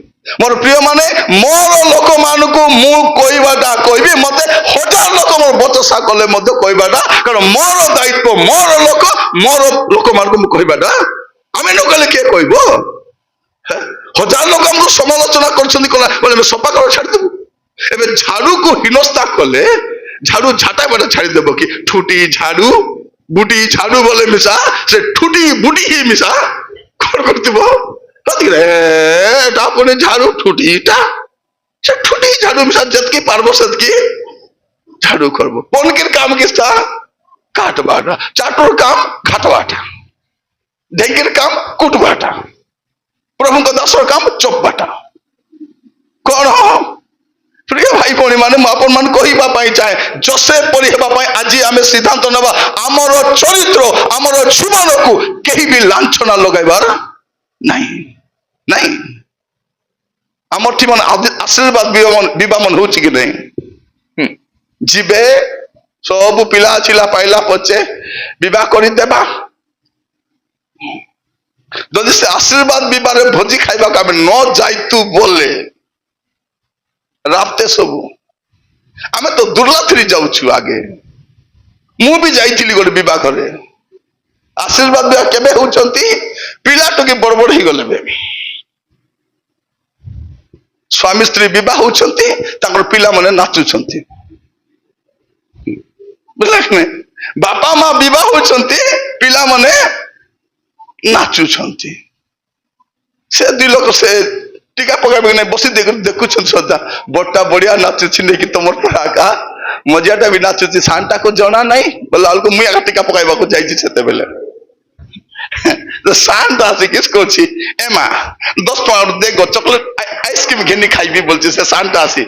ମୋର ପ୍ରିୟ ମାନେ, ମୋର ଲୋକମାନଙ୍କୁ ମୁଁ କହିବାଟା କହିବି, ମତେ 1000 ଲୋକ ମୋର ବଚସା କଲେ ମଧ୍ୟ କହିବାଟା, କାରଣ ମୋର ଦାୟିତ୍ୱ, ମୋର ଲୋକ, ମୋର ଲୋକମାନଙ୍କୁ ମୁଁ କହିବାଟା। ଆମେ ନ କହିଲେ କିଏ କହିବ? 1000 ଲୋକ ଆମକୁ ସମାଲୋଚନା କରୁଛନ୍ତି, କହିଲେ ସଫା କର ଛାଡ଼ିଦେବୁ। ଏବେ ଝାଡୁକୁ ହୀନସ୍ତା କଲେ ଝାଡୁ ଝାଟା ବାଟା ଛାଡ଼ିଦେବ କି? ଠୁଟି ଝାଡୁ ବୁଟି ଝାଡୁ ବୋଲେ ମିଶା, ସେ ଠୁଟି ବୁଟି ହିଁ ମିଶା କଣ କରୁଥିବ, ଏଟା ପୁଣି ଝାଡୁ ଠୁଟିଟା, ସେ ଠୁଟି ଝାଡୁ ମିଶା ଯେତକି ପାরব সেতকি ঝাড়ু করবো। পনকের কাম কিসটা? কাটবাটা। চাটুর কাম ঘাটবাটা, ঢেঙ্কির কাম কুটবাটা, প্রভুଙ୍କ ଦାସର କାମ ଚୋପାଟା। କଣ ପ୍ରିୟ ଭାଇ ଭଉଣୀ ମାନେ, ମୁଁ ଆପଣ ମାନଙ୍କୁ କହିବା ପାଇଁ ଚାହେଁ, ଯୋସେଫ ପରି ହେବା ପାଇଁ ଆଜି ଆମେ ସିଦ୍ଧାନ୍ତ ନେବା, ଆମର ଚରିତ୍ର, ଆମର ଜୀବନକୁ କେହି ବି ଲାଞ୍ଛନା ଲଗାଇବାର ନାହିଁ, ନାହିଁ। ଆମର ଠି ମାନେ ଆଶୀର୍ବାଦ ବିବାହ ମନ ହଉଛି କି ନାହିଁ? ଯିବେ ସବୁ ପିଲା ଚିଲା ପାଇଲା ପଛେ ବିବାହ କରିଦେବା। ଯଦି ସେ ଆଶୀର୍ବାଦ ବିବାହରେ ଭୋଜି ଖାଇବାକୁ ଆମେ ନ ଯାଇତୁ ବୋଲେ ରାପ୍ତେ ସବୁ, ଆମେ ତ ଦୁର୍ଲାଥିରି ଯାଉଛୁ। ଆଗେ ମୁଁ ବି ଯାଇଥିଲି ଗୋଟେ ବିବାହରେ, ଆଶୀର୍ବାଦ ବିବାହ କେବେ ହଉଛନ୍ତି? ପିଲା ଟିକେ ବଡ ବଡ ହେଇଗଲେ, ସ୍ୱାମୀ ସ୍ତ୍ରୀ ବିବାହ ହଉଛନ୍ତି, ତାଙ୍କର ପିଲାମାନେ ନାଚୁଛନ୍ତି, ବୁଝିଲେ କି ନାଇଁ? ବାପା ମା ବିବାହ ହଉଛନ୍ତି, ପିଲାମାନେ ନାଚୁଛନ୍ତି। ସେ 2 ଲୋକ ସେ ଟିକା ପକାଇବେ କି ନାଇଁ ବସି ଦେଖୁଛନ୍ତି, ସଦା ବଡଟା ବଢିଆ ନାଚୁଛି ନେଇକି, ତମର ଆକା ମଜିଆଟା ବି ନାଚୁଛି, ସାନଟାକୁ ଜଣା ନାହିଁ ବୋଲେ ଆଳକୁ ମୁଇଁ ଆକା ଟିକା ପକାଇବାକୁ ଯାଇଛି। ସେତେବେଳେ ସାନ ଆସିକି କହୁଛି, ଏ ମା 10 ଟଙ୍କା ଦେଖ ଚକୋଲେଟ ଆଇସ୍କ୍ରିମ ଘେନି ଖାଇବି বলছে। ସେ ସାନଟା ଆସି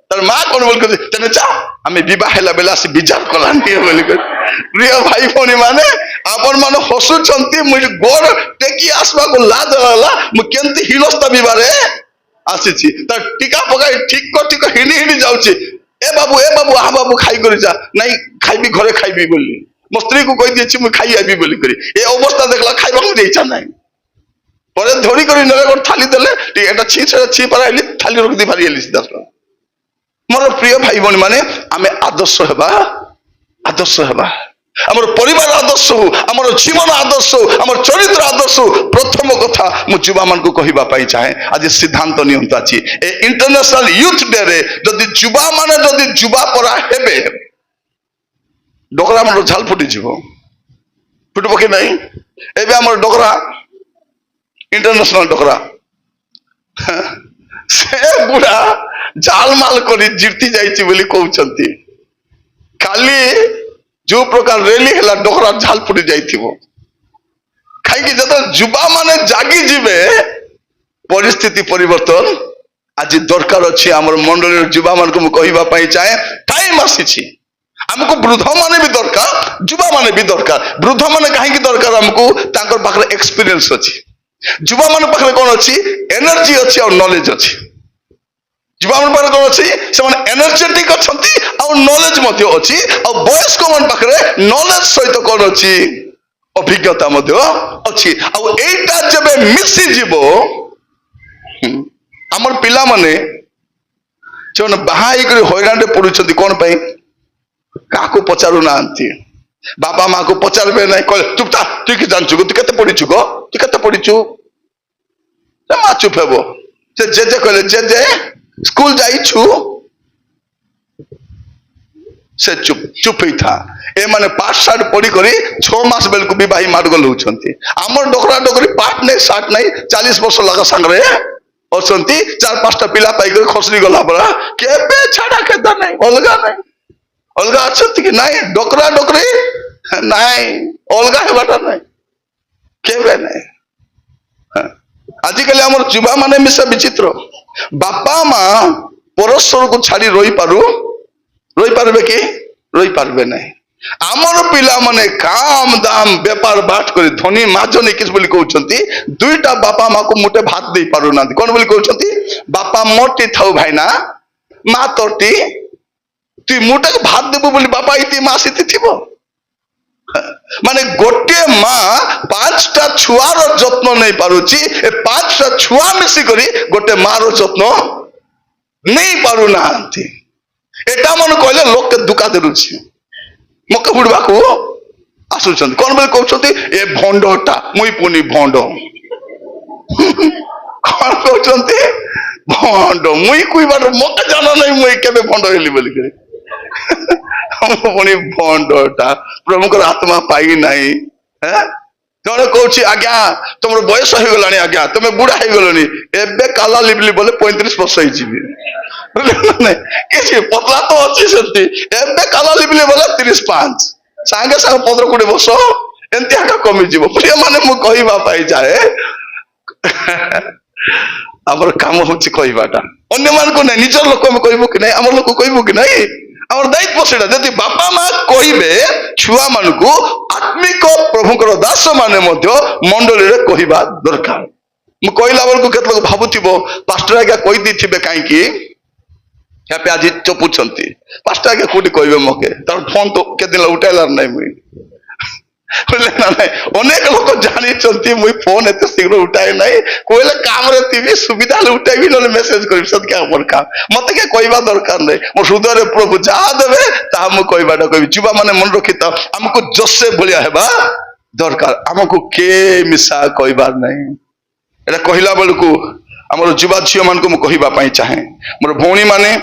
ତାର ମା କଣ ବୋଲି କହୁଛି, ତେଣୁ ଚା ଆମେ ବିବାହ ହେଲା ବେଲେ ଆସି ବିଜାର କଲାନି ବୋଲି। ପ୍ରିୟ ଭାଇ ଭଉଣୀ ମାନେ, ଆପଣ ମାନେ ହସୁଛନ୍ତି, ମୁଁ ଗୋଡ ଟେକି ଆସିବାକୁ ଲାଜ ହେଲା, ମୁଁ କେମିତି ହୀନସ୍ତା ବିବାହରେ ଆସିଛି। ତାର ଟିକା ପକାଇ ଠିକ ଠିକ ହିଣ୍ଡି ହିଣ୍ଡି ଯାଉଛି, ए बाबू आ बाबू खाई कर जा नहीं खाइबी घरे खाइबी बोली मो स्त्री को कही दिए मुझे खाई आबी बोली करी ए अवस्था देखला खाइबा को इच्छा नहीं पर धरी कर नले थाली देले एटा छी पाराइली थाली रख दी पारिली सीधा मोर प्रिय भाई बहन माने आमे आदर्श हेबा आमर परिवार आदर्श हो आमर जीवन आदर्श हो आमर चरित्र आदर्श हो प्रथम कथा मु युवा मान को कहबा पाई चाहे आज सिद्धांत नियंता छी ए इंटरनेशनल यूथ डे रे जदि युवा माने जदि युवा परा हेबे डोकरा मन झाल फुटी जीवो फुटबो कि नहीं एबे आमर डोकरा इंटरनेशनल डोकरा से बुढ़ा जाल माल करी जीती जाइछि बोली कहउछंती खाली जो प्रकार रेली है डोकरा झाल फुटी जाइथिबो खाई जब युवा माने जागी जीवे परिस्थिति परिवर्तन आज दरकार अच्छी आम मंडल युवा मान को कहबा पाई चाहे टाइम आसी आमको वृद्ध माने भी दरकार युवा माने भी दरकार वृद्ध माने कहीं दरकार आमको तांकर पाखरे एक्सपीरियंस अच्छी युवा मान पाखरे कौन अच्छी एनर्जी अच्छी और नॉलेज अच्छी युवा मान पाखरे कौन अच्छी से माने एनर्जेटिक अच्छी और नॉलेज मध्य अच्छी और वयस्क मान पाखरे नॉलेज सहित कौन अच्छी अभिज्ञता मध्य अच्छी और एटा जबे मिसी जीवो आमर पिला माने जो बाहा हैरान पड़ुछंती कौन पाई काको पचारू नांती बापा माँ को पचारे ना कह चुप था तु कि जानचु तू केते पढ़ीचु गो तू केते पढ़ीचु माँ चुप हेबो से जेजे कहले जेजे स्कूल जाइछु से चुप चुप ही था ए माने पाठ साठ पढ़ी करी 6 मास बेल को भी भाई माडगल होचंती आमर डोकरा डोकरी पाठ नहीं साठ नहीं 40 वर्ष लगा संगरे अछंती 4-5टा पिला पाई कर खसरी गला बड़ा केबे छाड़ा केदा नहीं अलगा अछंती कि नहीं डोकरा डोकरी नहीं अलगा हेबाटा नहीं केबे नहीं आजिकल आमर युवा माने मिसा विचित्र बापा माँ परस्पर को छाड़ी रही पारबे कि रही पारबे नहीं आमर पिला माने काम दाम व्यापार बाट कर धनी माजनी किस बोली कहउछंती दुईटा बापा माँ को मुठे भात दे पारु ना कौन बोली कहउछंती बापा मोटी थाउ भाईना माँ तोटी तु मुठे भात देबो बोली बापा इति माँ सिति थिबो माने गोटे माँ 5टा छुआर जत्न नहीं पारुची ए 5टा छुआ मिसी करी गोटे माँ रो जत्न नहीं पारु नांती एटा मन कहले लोक के दुका देरुची मके बुड़वा को आसुचंती कौन बोले कहउछंती ए भंडटा मुई पुनी भंड कौन कहउछंती भंड मुई कोई बार मके जाना नहीं मुई केबे भंड हेली बोली करे पुनी भंडटा प्रभुकर आत्मा पाई नहीं जड़े कौची आज्ञा तुम बयस हो गलानी आज्ञा तुम बुढ़ा हो गलनी एबे काला लिबली बोले 35 वर्ष किसी पतला तो अच्छी सेमती एबे काला लिबली बोले 35 सांगे सांगे 15-20 वर्ष एमती आका कमी जीव प्रिय माने मु कहबा पाई जाए आमर काम होची कहबाटा अन्य मान को नहीं निजर लोक में कहबो कि नहीं आमर लोक कहबो कि नहीं आमर दायित्व सेटा जदि बापा माँ कहबे छुआ मान को आत्मिक प्रभुकर दास माने मध्य मंडली रे कहबा दरकार मु कहला बेल को केत लोग भाबुथिबो पास्टर आज्ञा कहि दिथिबे काई कि या पे आज चपुछंती पास्टर आज्ञा कोठी कहबे मके तार फोन तो के दिन उठाइलार नहीं मुई बोले ना नहीं अनेक लोग जानी चलती मुई फोन एते शीघ्र उठाए नहीं कोइले काम रे टीवी सुविधा ले उठाइबी नले मेसेज करी सद क्या हमर काम मते के कहबा दरकार नहीं मो हृदय प्रभु जा देबे ता हम कहबाटा कहबी जुबा माने मन रखिता हमको जसे भलिया हेबा दरकार हमको के मिसा कहबार नहीं एटा कहिला बेलको हमर जुबा झियो मान को मु कहबा पई चाहे मोर भौणी माने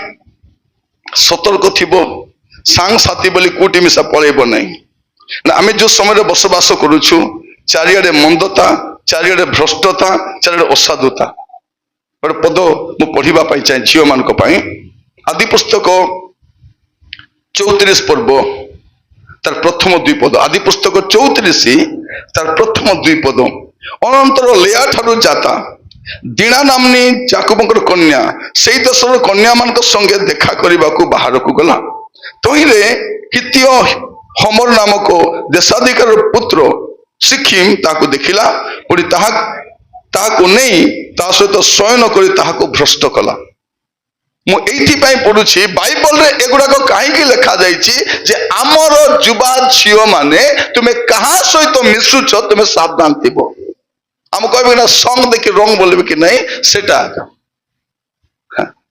सतर्क थिबो सांग साथी बोली कोटी मिसा पळेबो नहीं ना आम जो समय बसवास करुचु चारिड़े मंदता चारिड़े भ्रष्टता चारिड़े असाधुता गोटे पद मु पढ़ा चाहे झील मान आदि पुस्तक 34 पर्व तार प्रथम 2 पद आदि पुस्तक 34 तार प्रथम 2 पद अनंतर लेया ठारू जाता दीना नामनी जाकुबंकर कन्या से देशर कन्या मान संगे देखा करने को बाहर को गला तहिले हित्य हमर नामक देशाधिकार पुत्र सिक्किम ताको देखिला पुरी ताको नहीं ता सहित शयन करी ताको भ्रष्ट कला ମୁଁ ଏଇଥିପାଇଁ ପଢୁଛି ବାଇବଲରେ ଏଗୁଡାକ କାହିଁକି ଲେଖା ଯାଇଛି ଯେ ଆମର ଯୁବା ଝିଅ ମାନେ ତୁମେ କାହା ସହିତ ମିଶୁଛ ତୁମେ ସାବଧାନ ଥିବ। ଆମେ କହିବେ ନା ସଙ୍ଗ ଦେଖି ରଙ୍ଗ ବୋଲିବେ କି ନାହିଁ ସେଟା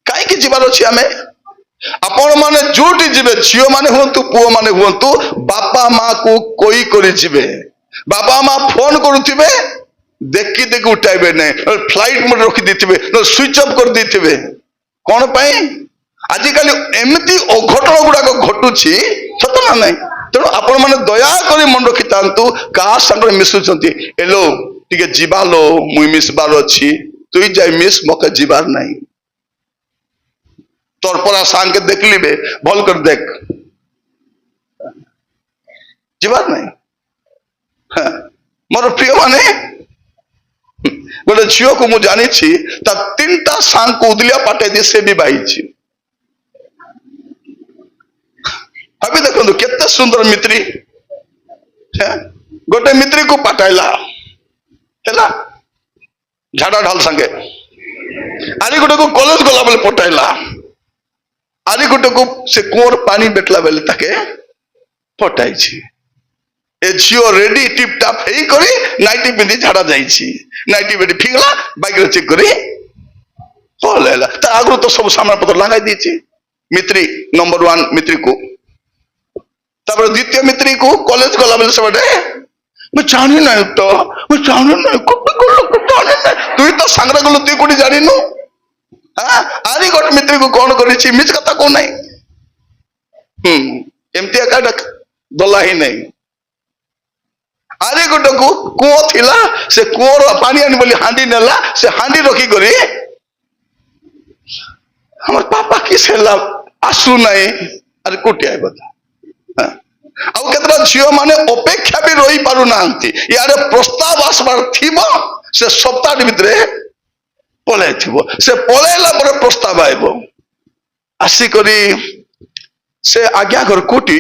କାହିଁକି ଯିବାର ଅଛି। ଆମେ ଆପଣ ମାନେ ଯୋଉଠି ଯିବେ ଝିଅ ମାନେ ହୁଅନ୍ତୁ ପୁଅ ମାନେ ହୁଅନ୍ତୁ ବାପା ମା କୁ କଇ କରି ଯିବେ। ବାପା ମା ଫୋନ କରୁଥିବେ ଦେଖି ଦେଖି ଉଠାଇବେ ନାହିଁ, ଫ୍ଲାଇଟ ମୋଡ ରଖି ଦେଇଥିବେ, ସୁଇଚ ଅଫ୍ କରି ଦେଇଥିବେ। କଣ ପାଇଁ? ଆଜିକାଲି ଏମିତି ଅଘଟଣ ଗୁଡାକ ଘଟୁଛି ସତ ନା ନାହିଁ। ତେଣୁ ଆପଣ ମାନେ ଦୟାକରି ମନେ ରଖିଥାନ୍ତୁ କାହା ସାଙ୍ଗରେ ମିଶୁଛନ୍ତି। ଏଲୋ ଟିକେ ଯିବା लो ମୁଇଁ ମିଶବାର ଅଛି, ତୁଇ ଯାଇ ମିଶ ମତେ ଯିବାର ନାହିଁ। তোর পরা সাংকে দেখলিবে ভাল করে দেখ ଯିବାର ନାହିଁ। ମୋର ପ୍ରିୟ ମାନେ ଗୋଟେ ଝିଅକୁ ମୁଁ ଜାଣିଛି ତା 3ଟା ସାଙ୍ଗକୁ ଉଦଲିଆ ପାଠେଇ ଦେଇ ସେ ବି ବାହିଛି। ଭାବି ଦେଖନ୍ତୁ କେତେ ସୁନ୍ଦର ମିତ୍ରୀ। ଗୋଟେ ମିତ୍ରୀକୁ ପାଠାଇଲା ହେଲା ଝାଡା ଢାଲ ସାଙ୍ଗେ, ଆରି ଗୋଟେକୁ କଲେଜ ଗଲା ବେଳେ ପଠାଇଲା, ଆରି ଗୋଟେକୁ ସେ କୂଅର ପାଣି ବେଟଲା ବେଳେ ତାକେ ପଠାଇଛି। ଏ ଝିଅ ରେଡି ଟିପ ଟାପ ହେଇକରି ନାଇଟି ପିନ୍ଧି ଝାଡା ଯାଇଛି। ନାଇଟି ବେଟି ଫିଗଲା ବାଇକରେ ଚେକ୍ କରି ପଳେଇଲା। ତା ଆଗରୁ ତ ସବୁ ସାମାନ ପତ୍ର ଲଗାଇ ଦେଇଛି। ମିତ୍ରୀ ନମ୍ବର 1 ମିତ୍ରୀକୁ, ତାପରେ ଦ୍ୱିତୀୟ ମିତ୍ରୀକୁ କଲେଜ ଗଲା ବେଳେ ସେପଟେ ମୁଁ ଜାଣି ନାହିଁ ତ, ମୁଁ ଜାଣି ନାହିଁ ତୁଇ ତ ସାଙ୍ଗରେ ଗଲୁ ତୁଇ କୋଉଠି ଜାଣିନୁ। ଆରି ଗୋଟେ ମିତ୍ରୀକୁ କଣ କରିଛି ମିଛ କଥା କହୁ ନାହିଁ। ଏମିତି ଏକା ଦଲା ହିଁ ନାହିଁ। ଆରି ଗୋଟେକୁ କୂଅ ଥିଲା, ସେ କୂଅର ପାଣି ଆଣି ବୋଲି ହାଣ୍ଡି ନେଲା, ସେ ହାଣ୍ଡି ରଖିକରି ଆମର ପାପା କିସ ହେଲା ଆସୁ ନାହିଁ। ଆରେ କୋଟି ଆଇ କଥା। ଆଉ କେତେଟା ଝିଅ ମାନେ ଅପେକ୍ଷା ବି ରହି ପାରୁନାହାନ୍ତି। ୟାର ପ୍ରସ୍ତାବ ଆସିବାର ଥିବ ସେ ସପ୍ତାହ ଭିତରେ ପଳେଇଥିବ। ସେ ପଳେଇଲା ପରେ ପ୍ରସ୍ତାବ ଆଇବ। ଆସିକରି ସେ ଆଜ୍ଞା ଘର କୋଟି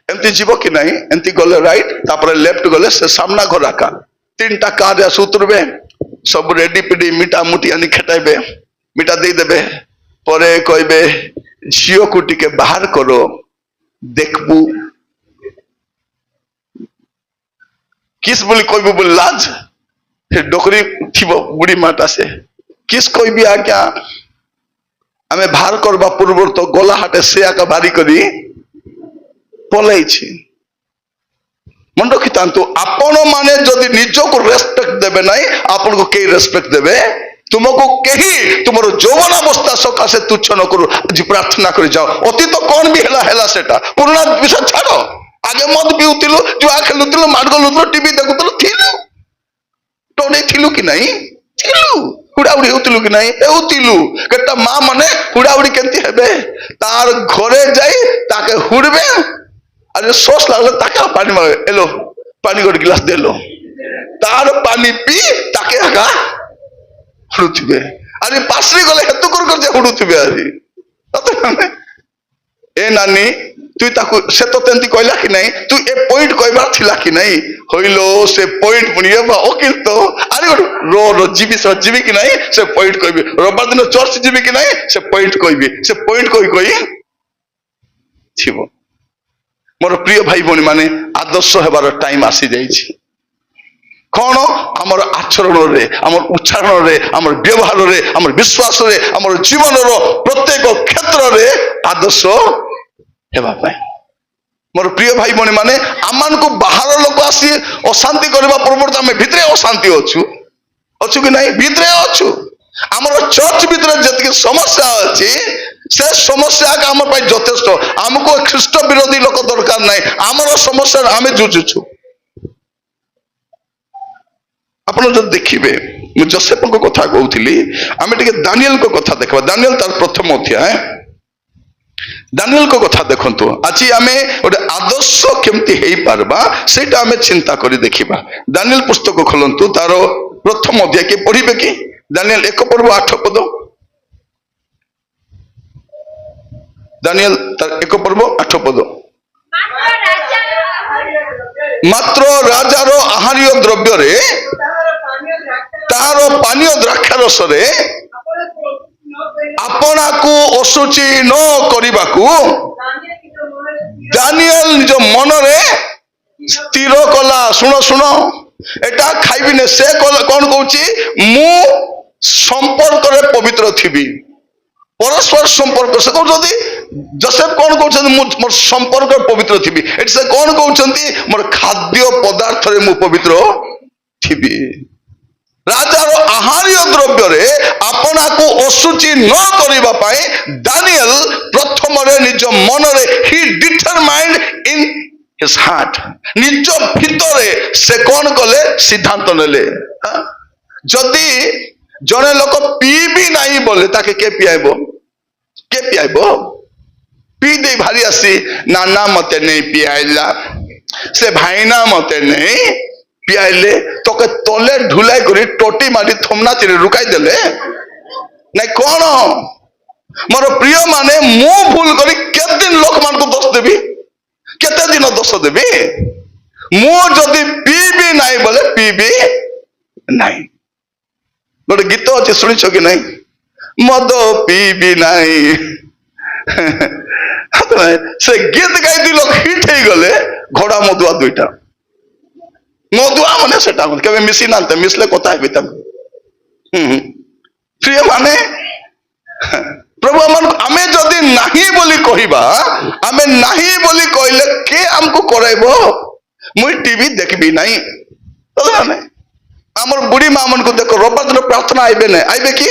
ଏମିତି ଯିବ କି ନାହିଁ, ଏମିତି ଗଲେ ରାଇଟ ତାପରେ ଲେଫ୍ଟ ଗଲେ ସେ ସାମ୍ନା ଘର ଆକା 3ଟା କାରରେ ଆସି ଉତରବେ, ସବୁ ରେଡି ପିଡି ମିଠା ମୁଠି ଆଣି ଖେଟାଇବେ, ମିଠା ଦେଇଦେବେ, ପରେ କହିବେ ଝିଅକୁ ଟିକେ ବାହାର କର ଦେଖବୁ। କିସ୍ ବୋଲି କହିବୁ ବୋଲି ଲାଜ ଡୋକରି ଥିବ ବୁଢୀ ମାଟା, ସେ କିସ୍ କହିବି ଆଜ୍ଞା। ଆମେ ବାହାର କରିବା ପୂର୍ବରୁ ତ ଗଲା ହାଟେ ସେ ଆକା ବାରି କରି ପଲେଇଛି। ମନେ ରଖିଥାନ୍ତୁ ଆପଣ ମାନେ ଯଦି ନିଜକୁ ରେସପେକ୍ଟ ଦେବେ ନାହିଁ ଆପଣଙ୍କୁ କେହି ରେସପେକ୍ଟ ଦେବେ। ତୁମକୁ କେହି ତୁମର ଯୌବନାବସ୍ଥା ସକାଶେ ତୁଚ୍ଛ ନ କରୁ। ଆଜି ପ୍ରାର୍ଥନା କରି ଯାଅ। ଅତୀତ କଣ ବି ହେଲା ହେଲା ସେଟା, ପୁରୁଣା ବିଷୟ ଛାଡ। ଆଗେ ମଦ ପିଉଥିଲୁ, ଜୁଆ ଖେଲୁଥିଲୁ, ମାଡଗଲୁଥିଲୁ, ଟିଭି ଦେଖୁଥିଲୁ, ଥିଲୁ ଟଣେଇ ଥିଲୁ କି ନାହିଁ, ଥିଲୁ। ହୁଡାହୁଡି ହେଉଥିଲୁ କି ନାହିଁ, ହେଉଥିଲୁ। କେତେଟା ମା ମାନେ ହୁଡାହୁଡି କେମିତି ହେବେ, ତାର ଘରେ ଯାଇ ତାକେ ହୁଡବେ, ଆରେ ସୋସ ଲାଗଲେ ତାକେ ପାଣି ମାଗେ, ଏଲୋ ପାଣି ଗୋଟେ ଗିଲାସ ଦେଲୋ, ତାର ପାଣି ପିଇ ତାକେ ଆକା ହୁଡୁଥିବେ। ଆରେ ପାଶରି ଗଲେ ହେତୁ କରି ହୁଡୁଥିବେ। ଆଜି ଏ ନାନୀ তুই তাকে সে তো তেমতি কইলা কি নাই, তুই এ পয়েন্ট কইবার থিলা কি নাই, হইল সে পয়েন্ট পুনিয়ে বা ওকিল তো আরে রো জিবি কি নাই সে পয়েন্ট কইবি, রবিবার দিন চর্চ জিবি কি নাই সে পয়েন্ট কইবি, সে পয়েন্ট কই ছিব। মোর প্রিয় ভাই ভଉଣୀ মানে আদর্শ হেবার টাইম আসি যাইছি। কଣ আমার আচরণরে, আমার উচ্চারণরে, আমার ব্যবহারে, আমার বিশ্বাসরে, আমার জীবনর প্রত্যেক ক্ষেত্রে আদর্শ ହେବା ପାଇଁ। ମୋର ପ୍ରିୟ ଭାଇ ଭଉଣୀ ମାନେ ଆମମାନଙ୍କୁ ବାହାର ଲୋକ ଆସି ଅଶାନ୍ତି କରିବା ପୂର୍ବରୁ ଆମେ ଭିତରେ ଅଶାନ୍ତି ଅଛୁ କି ନାହିଁ? ଭିତରେ ଅଛୁ। ଆମର ଚର୍ଚ୍ଚ ଭିତରେ ଯେତିକି ସମସ୍ୟା ଅଛି ସେ ସମସ୍ୟା ଆମ ପାଇଁ ଯଥେଷ୍ଟ। ଆମକୁ ଖ୍ରୀଷ୍ଟ ବିରୋଧୀ ଲୋକ ଦରକାର ନାହିଁ। ଆମର ସମସ୍ୟାରେ ଆମେ ଯୁଝୁଛୁ। ଆପଣ ଯଦି ଦେଖିବେ, ମୁଁ ଯୋସେଫଙ୍କ କଥା କହୁଥିଲି, ଆମେ ଟିକେ ଦାନିଏଲଙ୍କ କଥା ଦେଖିବା। ଦାନିଏଲ ତାର ପ୍ରଥମ ଅଧ୍ୟାୟ, ଦାନିଏଲଙ୍କ କଥା ଦେଖନ୍ତୁ। ଆଜି ଆମେ ଗୋଟେ ଆଦର୍ଶ କେମିତି ହେଇପାରିବା ସେଇଟା ଆମେ ଚିନ୍ତା କରି ଦେଖିବା। ଦାନିଏଲ ପୁସ୍ତକ ଖୋଲନ୍ତୁ, ତାର ପ୍ରଥମ ଅଧ୍ୟାୟ। କିଏ ପଢିବେ କି? ଦାନିଏଲ 1 ପର୍ବ 8 ପଦ। ଦାନିଏଲ ତାର 1 ପର୍ବ 8 ପଦ। ମାତ୍ର ରାଜାର ଆହାର୍ୟ ଦ୍ରବ୍ୟରେ ତାହାର ପାନୀୟ ଦ୍ରାକ୍ଷା ରସରେ आपणाकू असुचि न करिबाकू दानिएल निज मनरे स्थिर कला। शुण शुण एटा खाइबिने से कौन कहूची मु संपर्क रे पवित्र थिबी परस्पर संपर्क से कहते जोसेफ कौन कहते मोर संपर्क पवित्र थी से कौन कहते मोर खाद्य पदार्थ रे मु पवित्र थी। राजार आहार्य द्रव्य रे आपना को असुचि न करिबा पाए दानिएल प्रथम रे निज मन रे ही डिटरमाइंड इन हिज हार्ट निज भितरे से कौन कले सिद्धांत नेले जदि जने लोक पीबी नहीं बोले ताके के पियाइबो पी दे भारी आसी नाना मते नहीं पियाइला से भाईना मते नहीं पियाइले तो के तले ढुलाई करी टोटी मारी थमना चिरे रुकाई देले नहीं कौन मोर प्रिय माने मु भूल करी केते दिन लोक मान को दोष देबी केते दिन दोष देबी मु जदी पीबी नहीं बोले पीबी नहीं गोटे गीत अच्छे शुणिछ कि नहीं मद पीबी नहीं से गीत गाई लोग हिट हो गले घोड़ा मदुआ दुईटा मदुआ माने सेटा केबे मिसी नाते मिसले कथा हेबे तब प्रिय माने प्रभु आमे जदि नहीं बोली कहिबा आमे नहीं बोली कहले के हमको कराइबो मुई टीवी देखबी नहीं तो नहीं आमर बुढ़ी माँ मन को देखो रविवार दिन प्रार्थना आइबे नहीं आइबे कि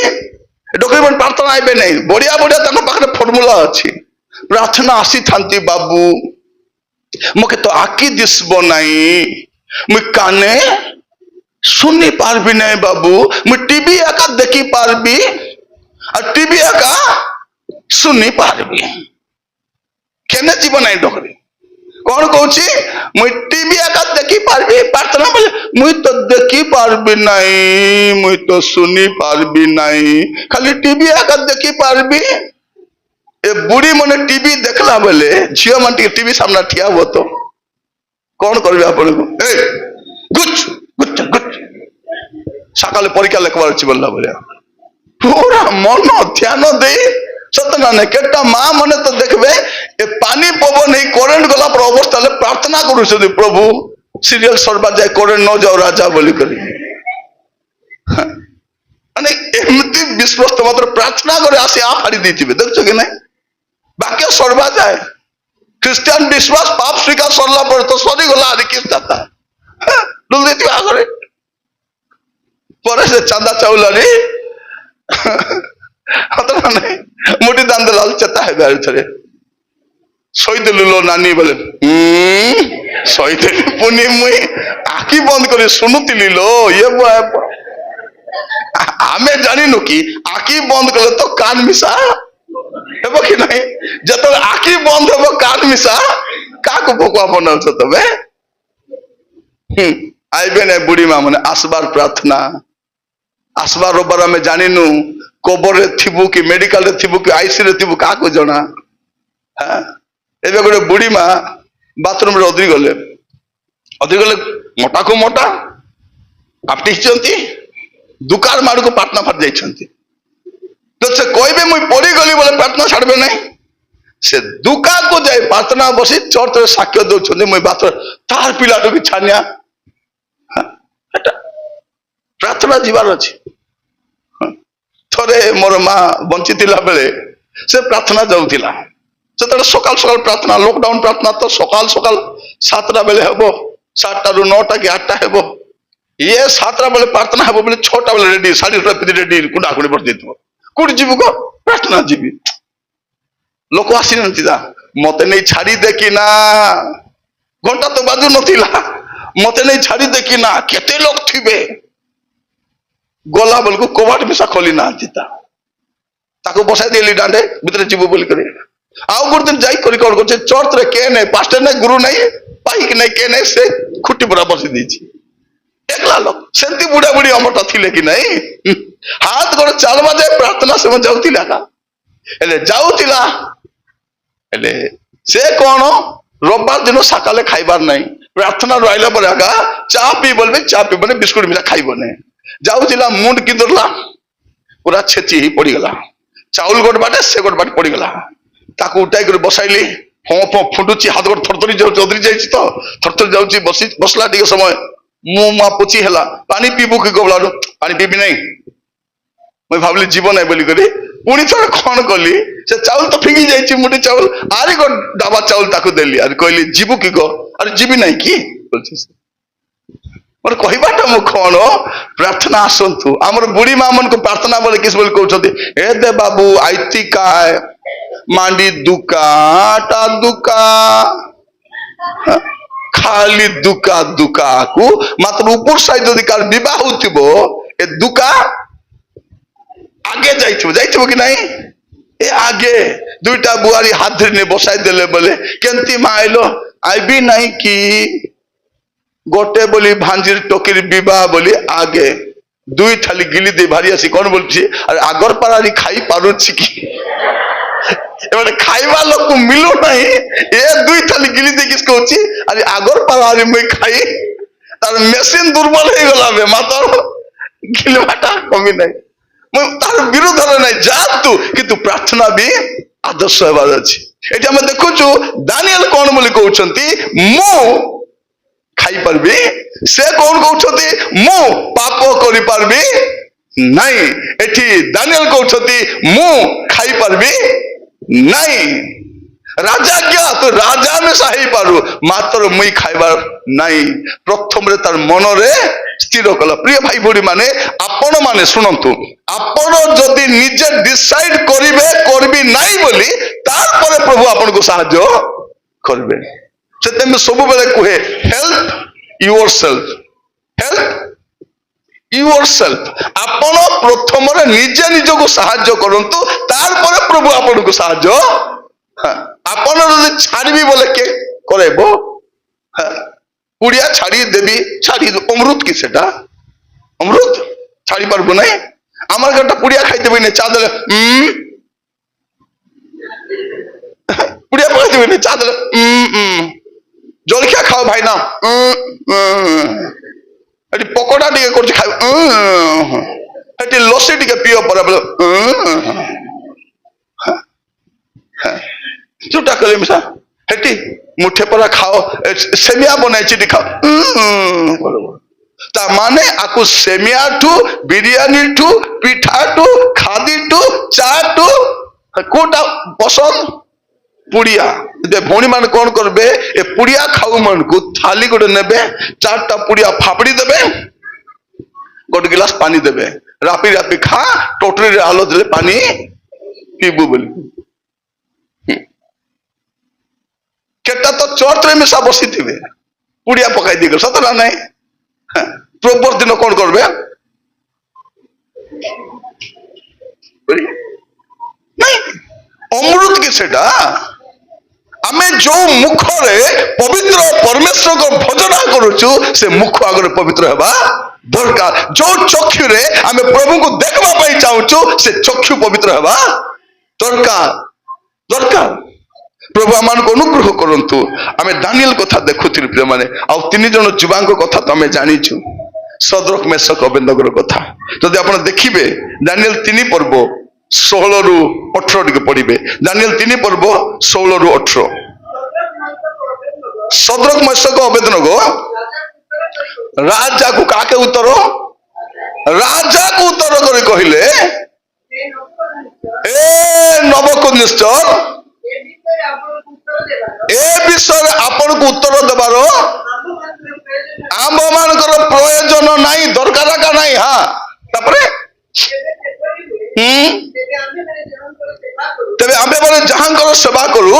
डोकरी मन प्रार्थना आइबे नहीं बढ़िया बढ़िया ताको पाखरे फॉर्मूला अछि प्रार्थना आसी थांती बाबू मके तो आकी दिसबो नहीं मुई काने सुनी पारबी नहीं बाबू मुई टीवी एका देखी पारबी और टीवी एका सुनी पारबी केने जीवन नहीं डोकरी कौन कहूची मुई टीवी एका देखी पारबी प्रार्थना बोले मुई तो देखी पारबी नहीं मुई तो सुनी पारबी नहीं खाली टीवी एका देखी पारबी ए बुढ़ी मने टीवी देखला बेले झियो मन टीवी सामने ठिया हो तो कौन करबे आपन को ए गुच गुच गुच सकाले परीक्षा लेखबार अछि बोलला बोले पूरा मन ध्यान दे सतना ने केटा मां मने तो देखबे ए पानी पवन नहीं करेंट गला पर अवस्था ले प्रार्थना करू से प्रभु सीरियल सरबा जाए करेंट न जाओ राजा बोली करी माने एमती विश्वास तो मात्र प्रार्थना करे आसी आ फाड़ी दीथिबे देखछो कि नहीं वाक्य सरबा जाए ख्रिस्टियन विश्वास पाप स्वीकार सरला पर तो सरी गला आदि किस जाता डुल देती आगरे पर से चांदा चाउलारी हतरा नहीं मोटी दान दे लाल चता है गाड़ी थरे सोई दिलुलो नानी बोले सोई दिल पुनी मुई आखी बंद करे सुनुतिली लो ये आमे जानी नु कि आखी बंद कले तो कान मिसा हेबो कि नहीं जत आखी बंद हेबो कान मिसा काको भोकवा बनाउछ तबे आइबे ने बुढ़ी मां माने आसबार प्रार्थना आसबार रोबार में जानिनु कोबर रे थिबु कि मेडिकल रे थिबु कि आईसी रे थिबु काको जणा हां एबे गोटे बुढ़ी मां बाथरूम रे अदरी गले मोटा को मोटा आपटी चंती दुकान माड़ को पाटना फट जाइछंती तो से कहबे मुई पड़ी गली बोले प्रार्थना छाड़बे नहीं से दुका को जाए प्रार्थना बसी चर्च रे साक्ष्य दउछंती मुई बाथरूम तार पिलाटो भी छानिया प्रार्थना जीवार अछि थोड़े मोर माँ बंची बेले से प्रार्थना जाऊला से सकाल सकाल प्रार्थना लॉकडाउन प्रार्थना तो सकाल सकाल 7टा बेले हम 7टा रु 9टा कि 8टा हम ये 7टा बेले प्रार्थना हम बोले 6टा बेले रेडी 7:30 पिंधि रेडी कुंडा कुड़ी पड़ देथिबो कुड़ी जीवु को प्रार्थना जीवी लोक आसी नथिला मते नहीं छाड़ी देखी ना घंटा तो बाजू नथिला मते नहीं छाड़ी देखी ना केते लोग थिबे गला बोल को कबाट मिसा खोली ना जीता ताको बसाई देली डांडे भीतर जीवो बोल करे आउ गुड दिन जाई करी कोन करछे चर्च रे के नै पास्टर नै गुरु नै पाइक नै के नै से खुट्टी पूरा बसी दीची एकला लोक सेंती बुढ़ा बुढ़ी अमरटा थिले कि नै हाथ गोड़ चालवा जाए प्रार्थना से मन जाउतिला का एले जाउतिला एले से कोन रविवार दिन सकाले खाइबार नै प्रार्थना रहिला पर आगा चा पी बोलबे चा पी बने बिस्कुट मिला खाइबो नै जाऊला मुंड किंदरला पूरा छेची ही पड़ी गला ଚାଉଳ ଗୋଟେ ବାଟେ ସେ ଗୋଟେ ବାଟେ ପଡିଗଲା। ତାକୁ ଉଠାଇ କରି ବସାଇଲି। ଫଁ ଫଁ ଫୁଟୁଛି, ହାତ ଗୋଟେ ଥରଥରି ଯାଉଛି, ଅଦରି ଯାଇଛି ତ ଥରଥରି ଯାଉଛି। ବସିଲା ଟିକେ ସମୟ, ମୁହଁ ପୋଛି ହେଲା। ପାଣି ପିଇବୁ କି ଗଲାରୁ ପାଣି ପିଇବି ନାହିଁ। ମୁଁ ଭାବିଲି ଯିବ ନାହିଁ ବୋଲିକରି ପୁଣି ଥରେ କଣ କଲି, ସେ ଚାଉଳ ତ ଫିଙ୍ଗି ଯାଇଛି ମୁଠି ଚାଉଳ, ଆରି ଗୋଟେ ଡାବା ଚାଉଳ ତାକୁ ଦେଲି। ଆରେ କହିଲି ଯିବୁ କି ଗ? ଆରେ ଯିବି ନାହିଁ କି ମୋର କହିବାଟା ମୁଁ କଣ, ପ୍ରାର୍ଥନା ଆସନ୍ତୁ। ଆମର ବୁଢୀ ମା ମାନଙ୍କୁ ପ୍ରାର୍ଥନା ବୋଲେ କିସ ବୋଲି କହୁଛନ୍ତି, ଏ ଦେ ବାବୁ ଆଇତି କାଏ ମାଣ୍ଡି ଦୁକା ଆଟା ଦୁକା, ଖାଲି ଦୁକା ଦୁକାକୁ ମାତ୍ର ଉପର ସାଇଡ ଯଦି କାହାର ବିବାହ ହଉଥିବ, ଏ ଦୁକା ଆଗେ ଯାଇଥିବ କି ନାଇଁ, ଏ ଆଗେ ଦୁଇଟା ବୁଆରୀ ହାତ ଧରି ବସାଇ ଦେଲେ ବୋଲେ କେମିତି ମା ଆଇଲ, ଆଇବି ନାହିଁ କି ଗୋଟେ ବୋଲି ଭାଞ୍ଜିର ଟୋକିର ବିବାହ ବୋଲି ଆଗେ ଦୁଇ ଥାଲି ଗିଲି ଦେଇ ଭାରି ଆସି କଣ ବୋଲୁଛି, ଆରେ ଆଗର ପାରାରି ଖାଇ ପାରୁଛି କି? ଏମାନେ ଖାଇବା ଲୋକ ମିଳୁ ନାହିଁ, ଏ ଦୁଇ ଥାଲି ଗିଲି ଦେଇକି କହୁଛି ଆରେ ଆଗର ପାରାରି ମୁଇଁ ଖାଇ, ତାର ମେସିନ ଦୁର୍ବଳ ହେଇଗଲା ବେ ମାତ୍ର ଗିଲବାଟା କମି ନାହିଁ। ମୁଁ ତାର ବିରୋଧରେ ନାହିଁ, ଯାଆନ୍ତୁ, କିନ୍ତୁ ପ୍ରାର୍ଥନା ବି ଆଦର୍ଶ ହେବାର ଅଛି। ଏଠି ଆମେ ଦେଖୁଛୁ ଦାନିଏଲ କଣ ବୋଲି କହୁଛନ୍ତି, ମୁଁ ଖାଇପାରିବି, ସେ କଣ କହୁଛନ୍ତି, ମୁଁ ପାପ କରିପାରିବି ନାଇଁ। ଏଠି ଦାନିଏଲ କହୁଛନ୍ତି ମୁଁ ଖାଇପାରିବି ନାଇଁ। ରାଜା କିଆ ତୁ ରାଜା ମିଶା ହେଇପାରୁ, ମାତ୍ର ମୁଇଁ ଖାଇବାର ନାଇଁ। ପ୍ରଥମରେ ତାର ମନରେ ସ୍ଥିର କଲା। ପ୍ରିୟ ଭାଇ ଭଉଣୀ ମାନେ, ଆପଣ ମାନେ ଶୁଣନ୍ତୁ, ଆପଣ ଯଦି ନିଜେ ଡିସାଇଡ କରିବେ କରିବି ନାହିଁ ବୋଲି, ତାପରେ ପ୍ରଭୁ ଆପଣଙ୍କୁ ସାହାଯ୍ୟ କରିବେ। ସେଥିପାଇଁ ମୁଁ ସବୁବେଳେ କୁହେ, help your self, help your self. ଆପଣ ପ୍ରଥମରେ ନିଜେ ନିଜକୁ ସାହାଯ୍ୟ କରନ୍ତୁ, ତାପରେ ପ୍ରଭୁ ଆପଣଙ୍କୁ ସାହାଯ୍ୟ। ଆପଣ ଯଦି ଛାଡ଼ିବି ବୋଲେ କେ କରେଇବ? ପୁଡ଼ିଆ ଛାଡ଼ି ଦେବି, ଛାଡ଼ି ଅମୃତ କି ସେଟା ଅମୃତ ଛାଡ଼ି ପାରବୁ ନାହିଁ। আমার একটা পুড়িয়া খাইতে পারি না, চা দিলে পুড়িয়া পকাইতে পারি না, চা দিলে জলখিয়া খাও ভাই না, এটি পকোড়া টিকে করছি খাই, এটি লস্যি টিকে পিও পরে বলে চুটা কলি মিশা, হেটি মুঠে পরা খাও, সেমিয়া বনাইছি টি খাও। তা মানে আকু সেমিয়া ঠু, বিরিয়ানি ঠু, পিঠা ঠু, খাদি ঠু, চা ঠু কোটা পছন্দ পুড়িয়া। ভଉଣୀ ମାନେ କଣ କରିବେ, ଏ ପୁଡିଆ ଖାଉ ମାନଙ୍କୁ ଥାଲି ଗୋଟେ ନେବେ, ଚାରଟା ପୁଡିଆ ଫାପଡି ଦେବେ, ଗୋଟେ ଗିଲାସ ପାନି ଦେବେ, ରାପି ରାପି ଖା, ଟୋଟରିରେ ଆଲୋ ଦେଲେ ପାନି ପିଇବୁ ବୋଲି। କେଟା ତ ଚର୍ଚ୍ଚରେ ମିଶା ବସିଥିବେ, ପୁଡିଆ ପକାଇ ଦେଇଗଲେ, ସତ ନା ନାଇଁ? ପ୍ରବର ଦିନ କଣ କରିବେ ନାଇଁ, ଅମୃତ କି ସେଟା? ଆମେ ଯୋଉ ମୁଖରେ ପବିତ୍ର ପରମେଶ୍ୱରଙ୍କ ଭଜନା କରୁଛୁ, ସେ ମୁଖ ଆଗରେ ପବିତ୍ର ହେବା ଦରକାର। ଯୋଉ ଚକ୍ଷୁରେ ଆମେ ପ୍ରଭୁଙ୍କୁ ଦେଖିବା ପାଇଁ ଚାହୁଁଛୁ, ସେ ଚକ୍ଷୁ ପବିତ୍ର ହେବା ଦରକାର ଦରକାର। ପ୍ରଭୁ ଆମମାନଙ୍କୁ ଅନୁଗ୍ରହ କରନ୍ତୁ। ଆମେ ଦାନିଏଲ କଥା ଦେଖୁଥିଲୁ ପିଲାମାନେ, ଆଉ 3 ଜଣ ଯୁବାଙ୍କ କଥା ତମେ ଜାଣିଛୁ, ସଦ୍ରକ ମେଷକ ଅବେଦନେଗୋର କଥା। ଯଦି ଆପଣ ଦେଖିବେ ଦାନିଏଲ 3 ପର୍ବ 16 ରୁ 18 ଟିକେ ପଢିବେ। ଦାନିଏଲ 3 ପର୍ବ 16 ରୁ 18। ସଦ୍ରକ ମେଷକ ଅବେଦନେଗୋ ରାଜାକୁ କାକେ ଉତ୍ତର, ରାଜାକୁ ଉତ୍ତର କରି କହିଲେ, ଏ ନବୁକଦନେସ୍ତର, ଏ ବିଷୟରେ ଆପଣଙ୍କୁ ଉତ୍ତର ଦେବାର ଆମ୍ଭ ମାନଙ୍କର ପ୍ରয়োଜନ ନାହିଁ, ଦରକାର ଏକା ନାହିଁ। ତାପରେ ତେବେ ଆମେ ମାନେ ଯାହାଙ୍କର ସେବା କରୁ,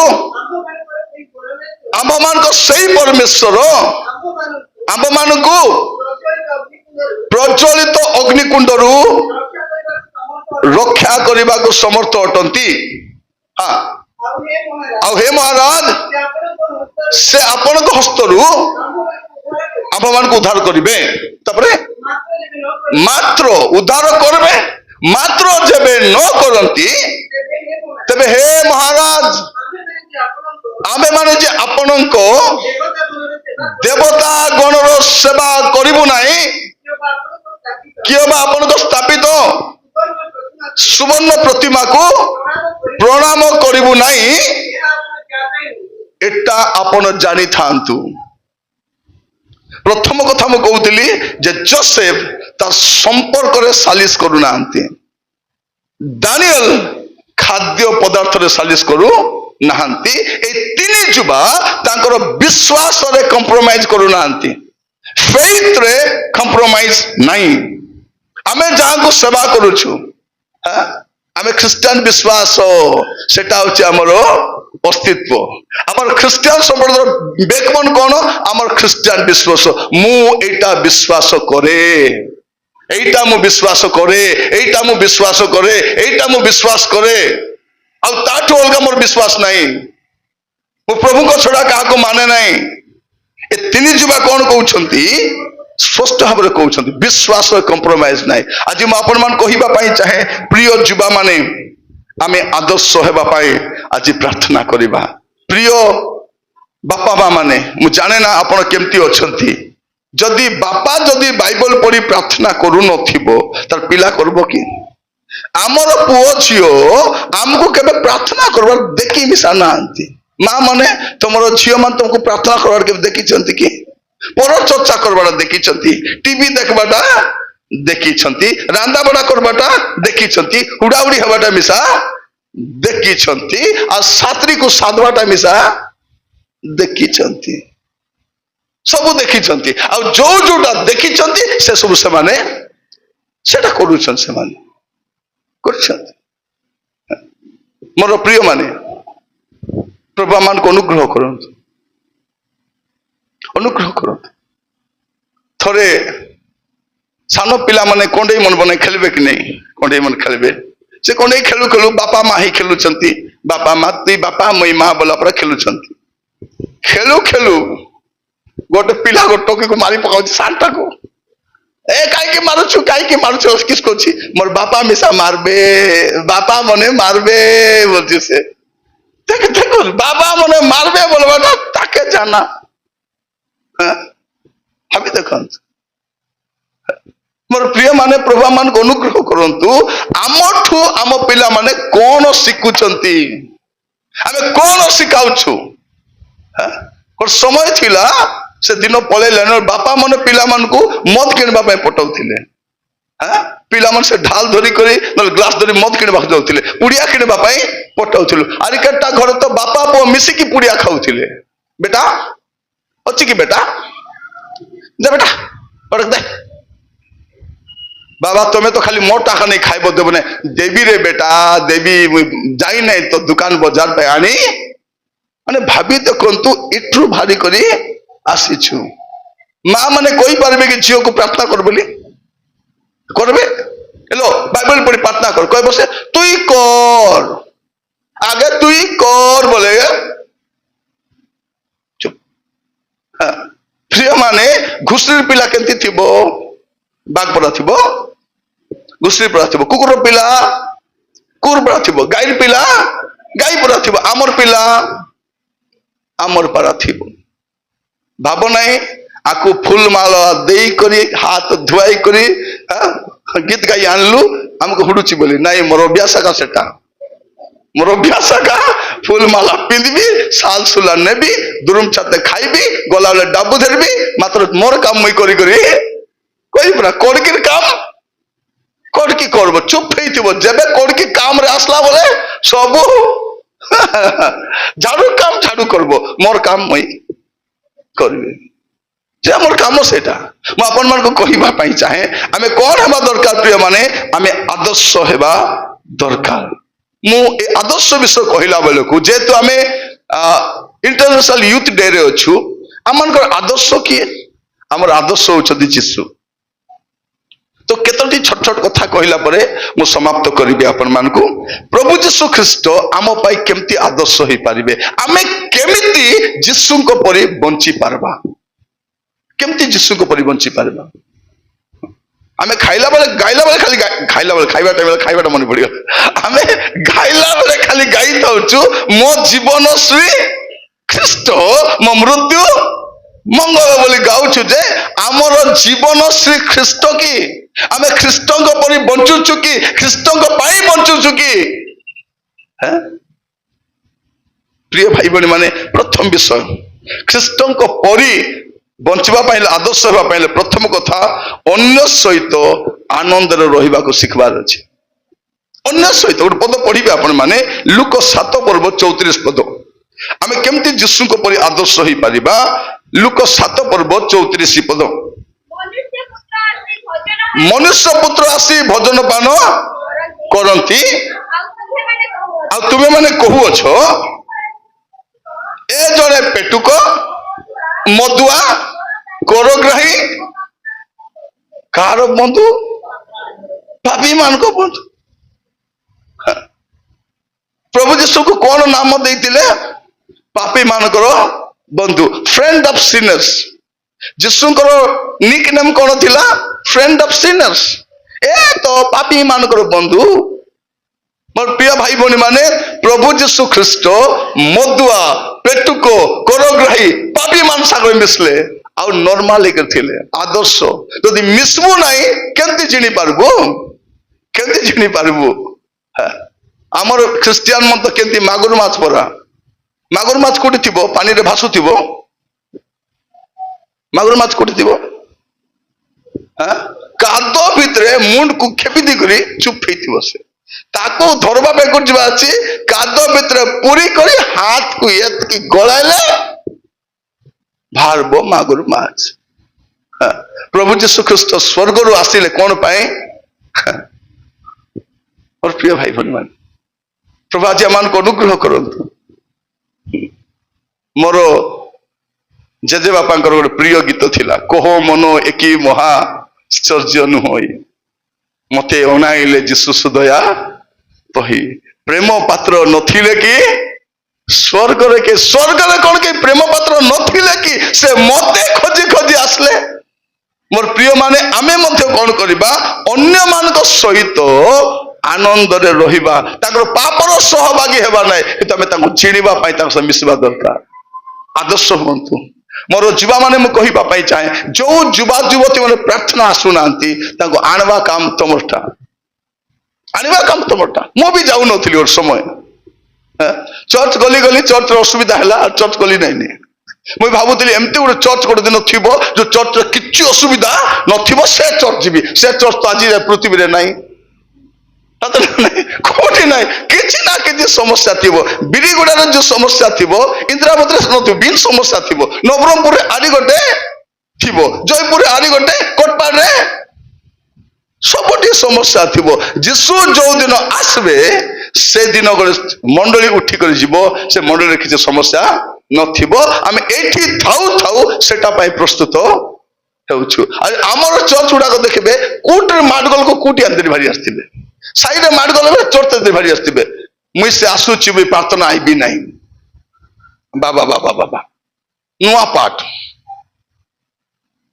ଆମ୍ଭ ମାନଙ୍କ ସେଇ ପରମେଶ୍ୱର ଆମ୍ଭ ମାନଙ୍କୁ ପ୍ରଜ୍ୱଳିତ ଅଗ୍ନିକୁଣ୍ଡରୁ ରକ୍ଷା କରିବାକୁ ସମର୍ଥ ଅଟନ୍ତି। ଆଉ ହେ ମହାରାଜ, ସେ ଆପଣଙ୍କ ହସ୍ତରୁ ଆମ୍ଭ ମାନଙ୍କୁ ଉଦ୍ଧାର କରିବେ। ତାପରେ ମାତ୍ର ଉଦ୍ଧାର କରିବେ, ମାତ୍ର ଯେବେ ନ କରନ୍ତି, ତେବେ ହେ ମହାରାଜ, ଆମେ ମାନେ ଯେ ଆପଣଙ୍କ ଦେବତା ଗଣର ସେବା କରିବୁ ନାହିଁ, କିଏ ବା ଆପଣଙ୍କ ସ୍ଥାପିତ सुवर्ण प्रतिमा को प्रणाम करिबु नाही एटा आपण जानी थांतु। प्रथम कथा मु कहूली जे जोसेफ तार संपर्क रे सालिश करू नांती, दानियल खाद्य पदार्थ रे सालिश करू नांती। ए तीन जुबा तांकर विश्वास रे कंप्रोमाइज करू नांती, फेथ रे कंप्रोमाइज नहीं। आमे जहाँ को सेवा करूछु, आमे ख्रिस्टान विश्वास सेटा होची हमरो अस्तित्व। आमर ख्रिस्टान संप्रदायर बेकबोन कोन? आमर ख्रिस्टान विश्वास। मु एटा विश्वास करे, एटा मु विश्वास करे, एटा मु विश्वास करे, एटा मु विश्वास करे। आ ताठो अलगा मोर विश्वास नहीं। मु प्रभु को छड़ा काहा को माने नहीं। ए तीन जुबा कोन कहउछंती? स्पष्ट भाव में कहते विश्वास कंप्रोमाइज नहीं। आज मुझे आपण मान कहिबा पई चाहे प्रिय जुबा माने आमे आदर्श हेबा पई आज प्रार्थना करिबा। प्रिय बापा माँ माने मु जाने ना आपण केमती अछंती। जदि बापा जदि बाइबल पढ़ी प्रार्थना करू नथिबो तार पिला करबो कि? आमर पुओ झियो आमको केबे प्रार्थना करबार देखि मिसा नांती। माँ माने तुमरो झियो मान तुमको प्रार्थना करबार केबे देखि चंती कि? पर चर्चा करवाटा देखी, टीवी देखवाटा देखी, रांदा बड़ा करवाटा देखी, उड़ाउड़ी हवाटा मिसा देखी, आ सात्री को साधवाटा मिसा देखी, सब देखी। आ जो जोटा देखी से सब से माने सेटा करूछन, से माने करछन। मोर प्रिय माने प्रभु मान को अनुग्रह करंतु, अनुग्रह करो। थोड़े सान पिला माने कंडे मन बने खेलबे कि नहीं? कंडे मन खेलबे। से कंडे खेलु खेलु बापा माँ ही खेलुचंती, बापा माँ तुई बापा मई माँ बोला पर खेलुचंती। खेलु खेलु गोटे पिला गोटके को मारी पकाउची सांटा को। ए काई के मारुछु, काई के मारुछु? किसको छी? मोर बापा मिसा मारबे, बापा मने मारबे बोलती से। देख देखो बाबा मने मारबे बोलबाटा ताके जाना। भाभी देख मोर प्रिय माने प्रभु मान को अनुग्रह करंतु। आमठू आम पिला माने कौन शिखुचंती, आमे कौन शिखाउछु? और समय थिला से दिन पळेले बापा माने पिला मान को मद किनबा पय पटाउथिले। पिला मान से ढाल धरी करी न ग्लास धरी मद किनबा जाउथिले, पुड़िया किनबा पय पटाउथिले। आरि केटा घर तो बापा पो मिसी की पुड़िया खाउथिले। बेटा अच्छी की बेटा दे, बेटा पड़क दे। बाबा तुम्हें तो खाली मोटा खाने खाइब देव ने देवी रे बेटा, देवी जाई नहीं तो दुकान बाजार पे आनी माने भाभी देखु इट्रु भारी करी आसीछु। माँ माने कोई पारबे कि झियो को प्रार्थना कर बोली करबे? हेलो बाइबल पढ़ी प्रार्थना कर, कह बसे तुई कर, आगे तुई कर बोले प्रिय माने घुसरी पिला केंती थिबो? बाग पड़ा थिबो, घुसरी पड़ा थिबो। कुकुर पिला कुकुर पड़ा थिबो, गाय पिला गाय पड़ा थिबो, आमर पिला आमर पड़ा थिबो। भाव नहीं आकु फूल माला देई करी हाथ धुआई करी गीत गाई आनलु हमको हुडुची बोली नहीं। मोर अभ्यास का सेटा, मोर अभ्यास का फूल माला पिंधबी, साल सुला नेबी, दुरुम छाते खाइबी, गला बेले डाबू धरबी, मात्र मोर काम मुई करी करी कोई पूरा कोड़कीर काम कोड़की करब। चुप हेइथिबो जेबे कोड़की काम रे आसला बोले सब झाड़ू काम झाड़ू करब, मोर काम मुई करबी। जे मोर काम सेटा मु आपन मान को कहिबा पई चाहे आमे कोन हेबा दरकार प्रिय माने आमे आदर्श हेबा दरकार। मु ए आदर्श विषय कहला बेले को जेतु आमे इंटरनेशनल यूथ डे रे अछु, आमन को आदर्श किए? हमर आदर्श होचदी जीसु। तो केतोटी छोट छोट कथा कहला परे मु समाप्त करिबे आपन मान को। प्रभु जीसु ख्रीष्ट आम पाई केमती आदर्श होई पारिबे, आमे केमिति जीसु को परि बंची पारबा, केमती जीसु को परि बंची पारबा। आमे खाइला बेले गाइला बेले खाली खाइला बेले खाइबा टाइम खाइबाटा मन पड़ियो, आमे गाइला बेले खाली गाई थाउछु मो जीवन श्री ख्रीष्ट मो मृत्यु मंगल बोली गाउछु जे आमर जीवन श्री ख्रीष्ट की आमे ख्रीष्टों परी बंचुचु कि ख्रीष्टों बंचुचु कि प्रिय भाई बहनी माने प्रथम विषय ख्रीष्टों परी बंचवा आदर्श होगा प्रथम कथा अन्य सहित आनंद रहा शिखबार अच्छे अन्य सहित गोटे पद पढ़े आपण मैंने लुक 7 पर्व 34 पद आम केमती जीशु परी आदर्श हो पारिबा लुक 7 पर्व 34 पद मनुष्य पुत्र आसी भजन पान करती तुम्हें माने कहूअछ ए जड़े पेटुक मदुआ करग्राही कार बंधु पापी मान को बंधु प्रभु जीशु को कौन नाम देते पापी मानकर बंधु friend of sinners Jishu nick name कौन थिला फ्रेंड ऑफ सिनर्स ए तो पापी मानकर बंधु मोर प्रिय भाई भौणी माने प्रभु जीशु ख्रीस्ट मदुआ पेटुक करग्राही पापी मान सागर मिसले आउ नॉर्मल एक थिले आदर्श यदि मिसबू नहीं केमती चिनी पारबू केमती चिनी पारबू आमर ख्रिस्टियान मन तो केमती मागुर माछ परा मागुर माछ कोठी थिबो पानी रे भासु थिबो मागुर माछ कोठी थिबो कादो भितरे मुंड को खेपी दी करी चुप हेथिबो से ताको धरबा पे कुछ बाची कादो भितरे पूरी करी हाथ को एतकी गळाइले भारबो मागुर माछ प्रभु जीशु ख्रीस्ट स्वर्ग रु आसिले कोन पाए और प्रिय भाई बहन मान प्रभु आज आम को अनुग्रह करंतु मोर जेजे बापा गोटे प्रिय गीत थिला कहो मनो एकी महाश्चर्य नुहई मते अनाइले जीशु सुदया पही प्रेम पात्र नथिले कि स्वर्ग रे के स्वर्ग रे कौन के प्रेम पात्र नथिले कि से मते खोजी खोजी आसले मोर प्रिय माने आमे मध्य कौन करिबा अन्य मान सहित आनंद रे रहिबा ताकर पापर सहभागी हेबा नै कि तमे ताको चिनिबा पई ताको से मिसबा दरकार आदर्श हुंतु मोर युवा माने मु कहिबा पई चाहे जो युवा युवती माने प्रार्थना आसु नांती ताको आनवा काम तमरटा आनवा काम तमरटा मु भी जाउ नथिली और समय चर्च गली गली चर्च असुविधा है चर्च गली नहीं मुझे भावुली एमती गोटे चर्च गोटे दिन थी जो चर्च किसी असुविधा नथिबो से चर्च जीवी से चर्च तो आज पृथ्वी में नहीं कोठी ना कि समस्या थी बिरीगुड़ार जो समस्या थी इंदिरावती बिन समस्या थी नवरंगपुर आरी गोटे थी जयपुर आरी गोटे कोटपाड़ सबुटी समस्या थी जीशु जो दिन आसबे से दिन गोटे मंडली उठिक से मंडली किसी समस्या नम ये थाऊ थाऊ सेटा प्रस्तुत होमर चर्च गुड़ाक देखिए कोटे माडगोल को कूटी आंतरी भारी आसते साइड माडगोल चर्च आंतरी भारी आसते मुई से आसूची मुई प्रार्थना आईबी ना बाबा बाबा बाबा नुआ पाठ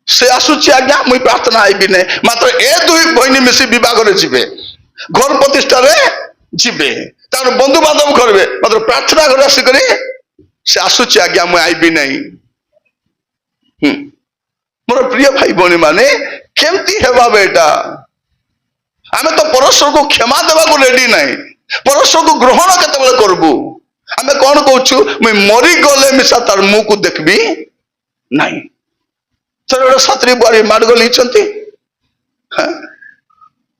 से आसूची आज्ञा मुई प्रार्थना आईबी ना मात्र ए दुई बहनी मिसी विवाह जीवे घर प्रतिष्ठा जीवे तार बंधु बांधव करेंगे मात्र प्रार्थना घर आसिक से आसूची आज्ञा मुई आईबी ना मोर प्रिय भाई भौणी माने केमती हेबा बेटा आमे तो परस्पर को क्षमा देवा को रेडी नहीं परस्पर को ग्रहण केते करबू आमे कौन कहूँ मुई मरी गले मिसा तार मुंह को देखबी नहीं सर गोटे सातरी बुआरी माडगोल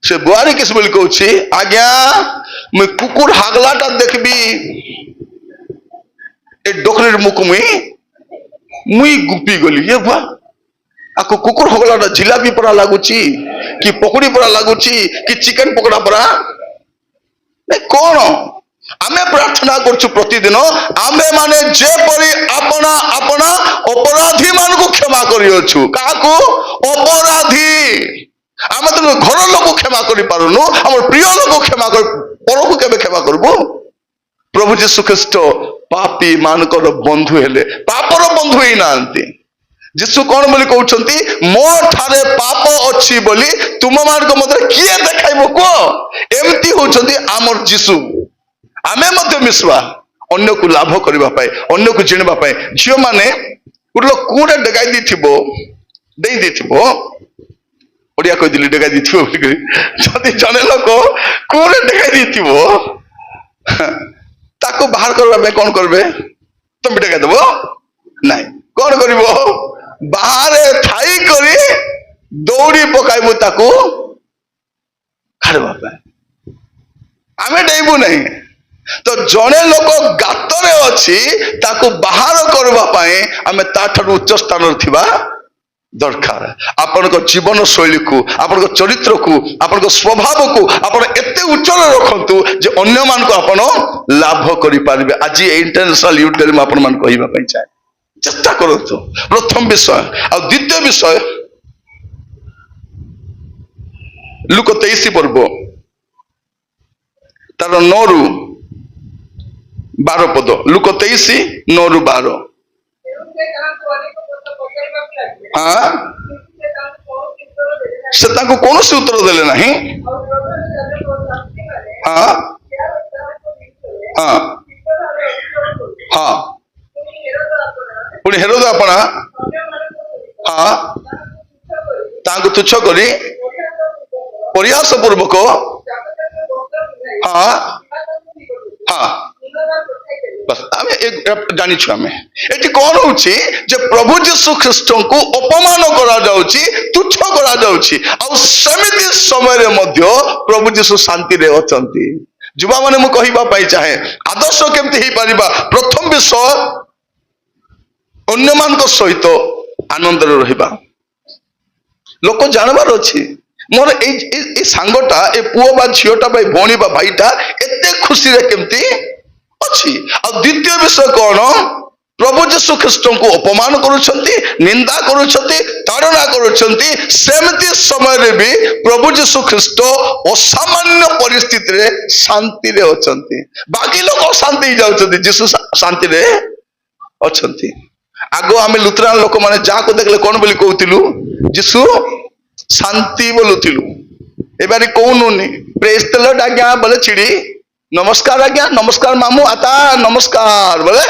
से बुआरी किस बोली कहूँ आज्ञा मुई कुकुर हागलाटा देखबी ए डोकरी मुख मुई गुपी गली ये बुआ आपको कुकुर हगलाटा जिलापी पड़ा लगुच कि पकड़ी पड़ा लगुच कि चिकेन पकड़ा पड़ा नहीं कौन आमे प्रार्थना करछु प्रतिदिन आमे माने जेपरी अपना अपना अपराधी मान को क्षमा करियोछु काको अपराधी आमे तो घर लोक क्षमा करि पारुनु हमर प्रिय लोक क्षमा कर पर को केबे क्षमा करबो प्रभु जीशु ख्रीस्ट पापी मानकर बंधु हेले पापर बंधु ही नांती जीशु कौन बोली कहउछंती मो ठारे पाप अछि बोली तुम मान को मते किए देखाइबो को एमती होछंती आमर जीशु आमे मध्य मिसवा अन्य को लाभ करबा पाए अन्य को चिनिबा पाए झियो माने गुलो कोडे डगाई दिथिबो देई दिथिबो ओडिया कही डेगाई दी जदि जने लोक कूरे डेगाई दी ताको बाहर करबा कौन करबे तुम डेगाई देबो नहीं कौन करिवो बाहर थाई करी दौड़ी पकाइबो ताको खाड़वा आमे डेबू नहीं तो जड़े लोक गातरे अच्छी ताको बाहर करने आम ताठू उच्च स्थान थिबा दरकार आपण जीवन शैली को आपण चरित्र को आपण स्वभाव को आपण एते उच्च रखंतु जे अन्य मान को आपण लाभ करि पारिबे। आज इंटरनेशनल यूथ डे में आपण मान कहिबा पई चाहे चेष्टा करंतु प्रथम विषय आ द्वितीय विषय लुक 23 पर्व तार 9 रु 12 पद लुक 23 9 रु 12 हाँ से ताको कौन से उत्तर देले नहीं हाँ हाँ हाँ पुणी हेरोद अपना हाँ ताको तुच्छ करी प्रयास पूर्वक हाँ हाँ बस आम जानी आम ये कौन हो प्रभु जीशु ख्रीस्ट को अपमान कर तुच्छ करमि समय प्रभु जीशु शांति रे अछंती। युवा माने मु कहिबा चाहे आदर्श केमती हो पार प्रथम विषय अन्य मान सहित आनंद रहिबा लोक जानवर अच्छी मोर ए सांगटा ए पुओ बा झीटा भौणी बा भाईटा एते खुशी रे केमती अच्छी। आ द्वितीय विषय कौन प्रभु जीशु ख्रीस्ट को अपमान करुछंती निंदा करुछंती ताड़ना करुछंती सेमती समय रे भी प्रभु जीशु ख्रीस्ट असामान्य परिस्थिति रे शांति रे अछंती। बाकी लोग अशांति जाउछंती जीशु शांति रे अछंती। आगो आमे लुथरान लोक माने जा को देखले कोन बोली कहतिलु जीशु शांति बोलुथिलु एबारी कहूनुनी प्रेज द लॉर्ड आज्ञा बोले छिड़ी नमस्कार आज्ञा नमस्कार मामू आता नमस्कार बोले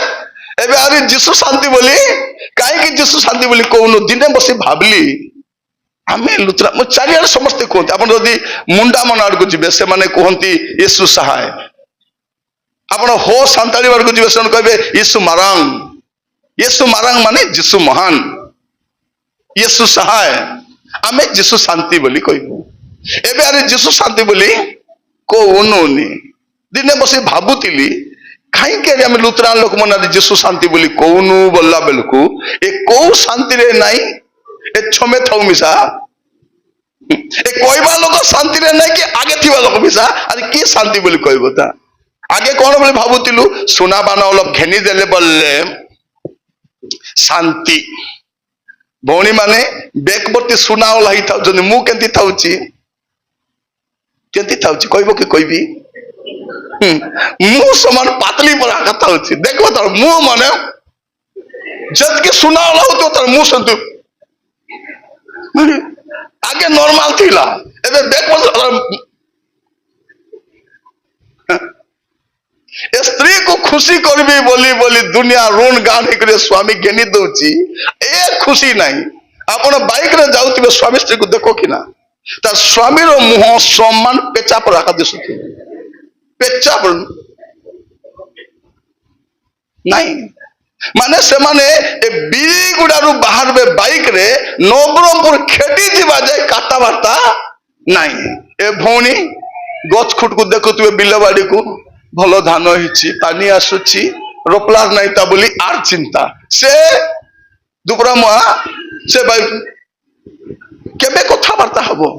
एबे आरे जीशु शांति बोली कहीं जीशु शांति बोली कहूनु दिने बसी भाबली आमे लुथरा मो चारियाडे समस्त कहते आपण जदि मुंडा मन आड़ को जिबे से माने कहंती यीशु सहाय आपण हो सांताली वार को जिबे से कहबे यीशु मारांग माने जीशु महान यीशु सहाय आमे जीशु शांति बोली कहबो एबे आरे जीशु शांति बोली कहूनुनी दिने बसी भाबुतिली कहीं आम लुथरान लोक मन जीशु शांति बोली कहूनु बोला बेलू ए कौ शांति रे नाई ए छमे थाउ मिसा ए कहवा लोक शांति रे नाई कि आगे थिबा लोक मिसा अरे की शांति बोली कहबो ता आगे कौन बोली भाबुतिलु सुना बाना अलग घेनी देले बोलले शांति भौणी माने बेकवर्ती सुना वाला ही था जने मु केंती थाउची कहबो कि कहबी मुंह समान पातली पर कथा होची देखो तार मुंह माने जद के सुना वाला हो तार मुंह संतु आगे नॉर्मल थिला एबे देखो स्त्री को खुशी करबी बोली बोली दुनिया ऋण गान करे स्वामी घेनी दउची ए खुशी नहीं आपण बाइक रे जाउतिबे स्वामी स्त्री को देखो कि ना ता स्वामी रो मुंह सम्मान पेचा पर आका दिसुती पेचा पर नहीं माने से माने ए बिरी गुडारू बाहर बे बाइक रे नवरंगपुर खेटी जीवा जाए काटा बार्ता नहीं ए भौणी गछ खुट को देखुतिबे बिलबाड़ी को भलो धान हिची पानी आसुची रोपलार नहीं ता बोली आर चिंता से दुपरा मुआ से भाई केबे कथा बार्ता हबो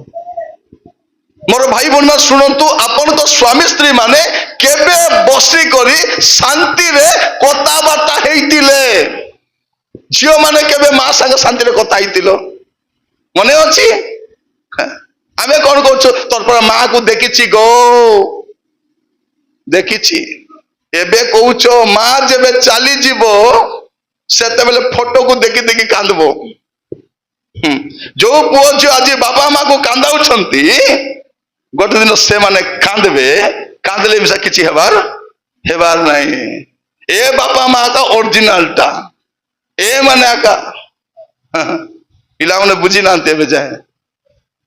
मोर भाई बहन मान शुणु आपण तो स्वामी स्त्री माने केबे बसी करी शांति रे कथा बार्ता हेतिले झियो माने केबे मां संग शांति रे कथा हेतिलो मने अछि आमे कोन कहछु तोर पर मां को देखिछि गो देखिछि एबे कहउछो मां जेबे चाली जीवो सेते बेले फोटो को देखि देखि कांदबो जो पुओ जो आज बापा मां को कांदाउछंती गोटे दिन से माने कांदले मिसा किछि हेबार नहीं ए बापा मां का ओरिजिनल टा ए माने का पिला माने बुझी नांते बे जाए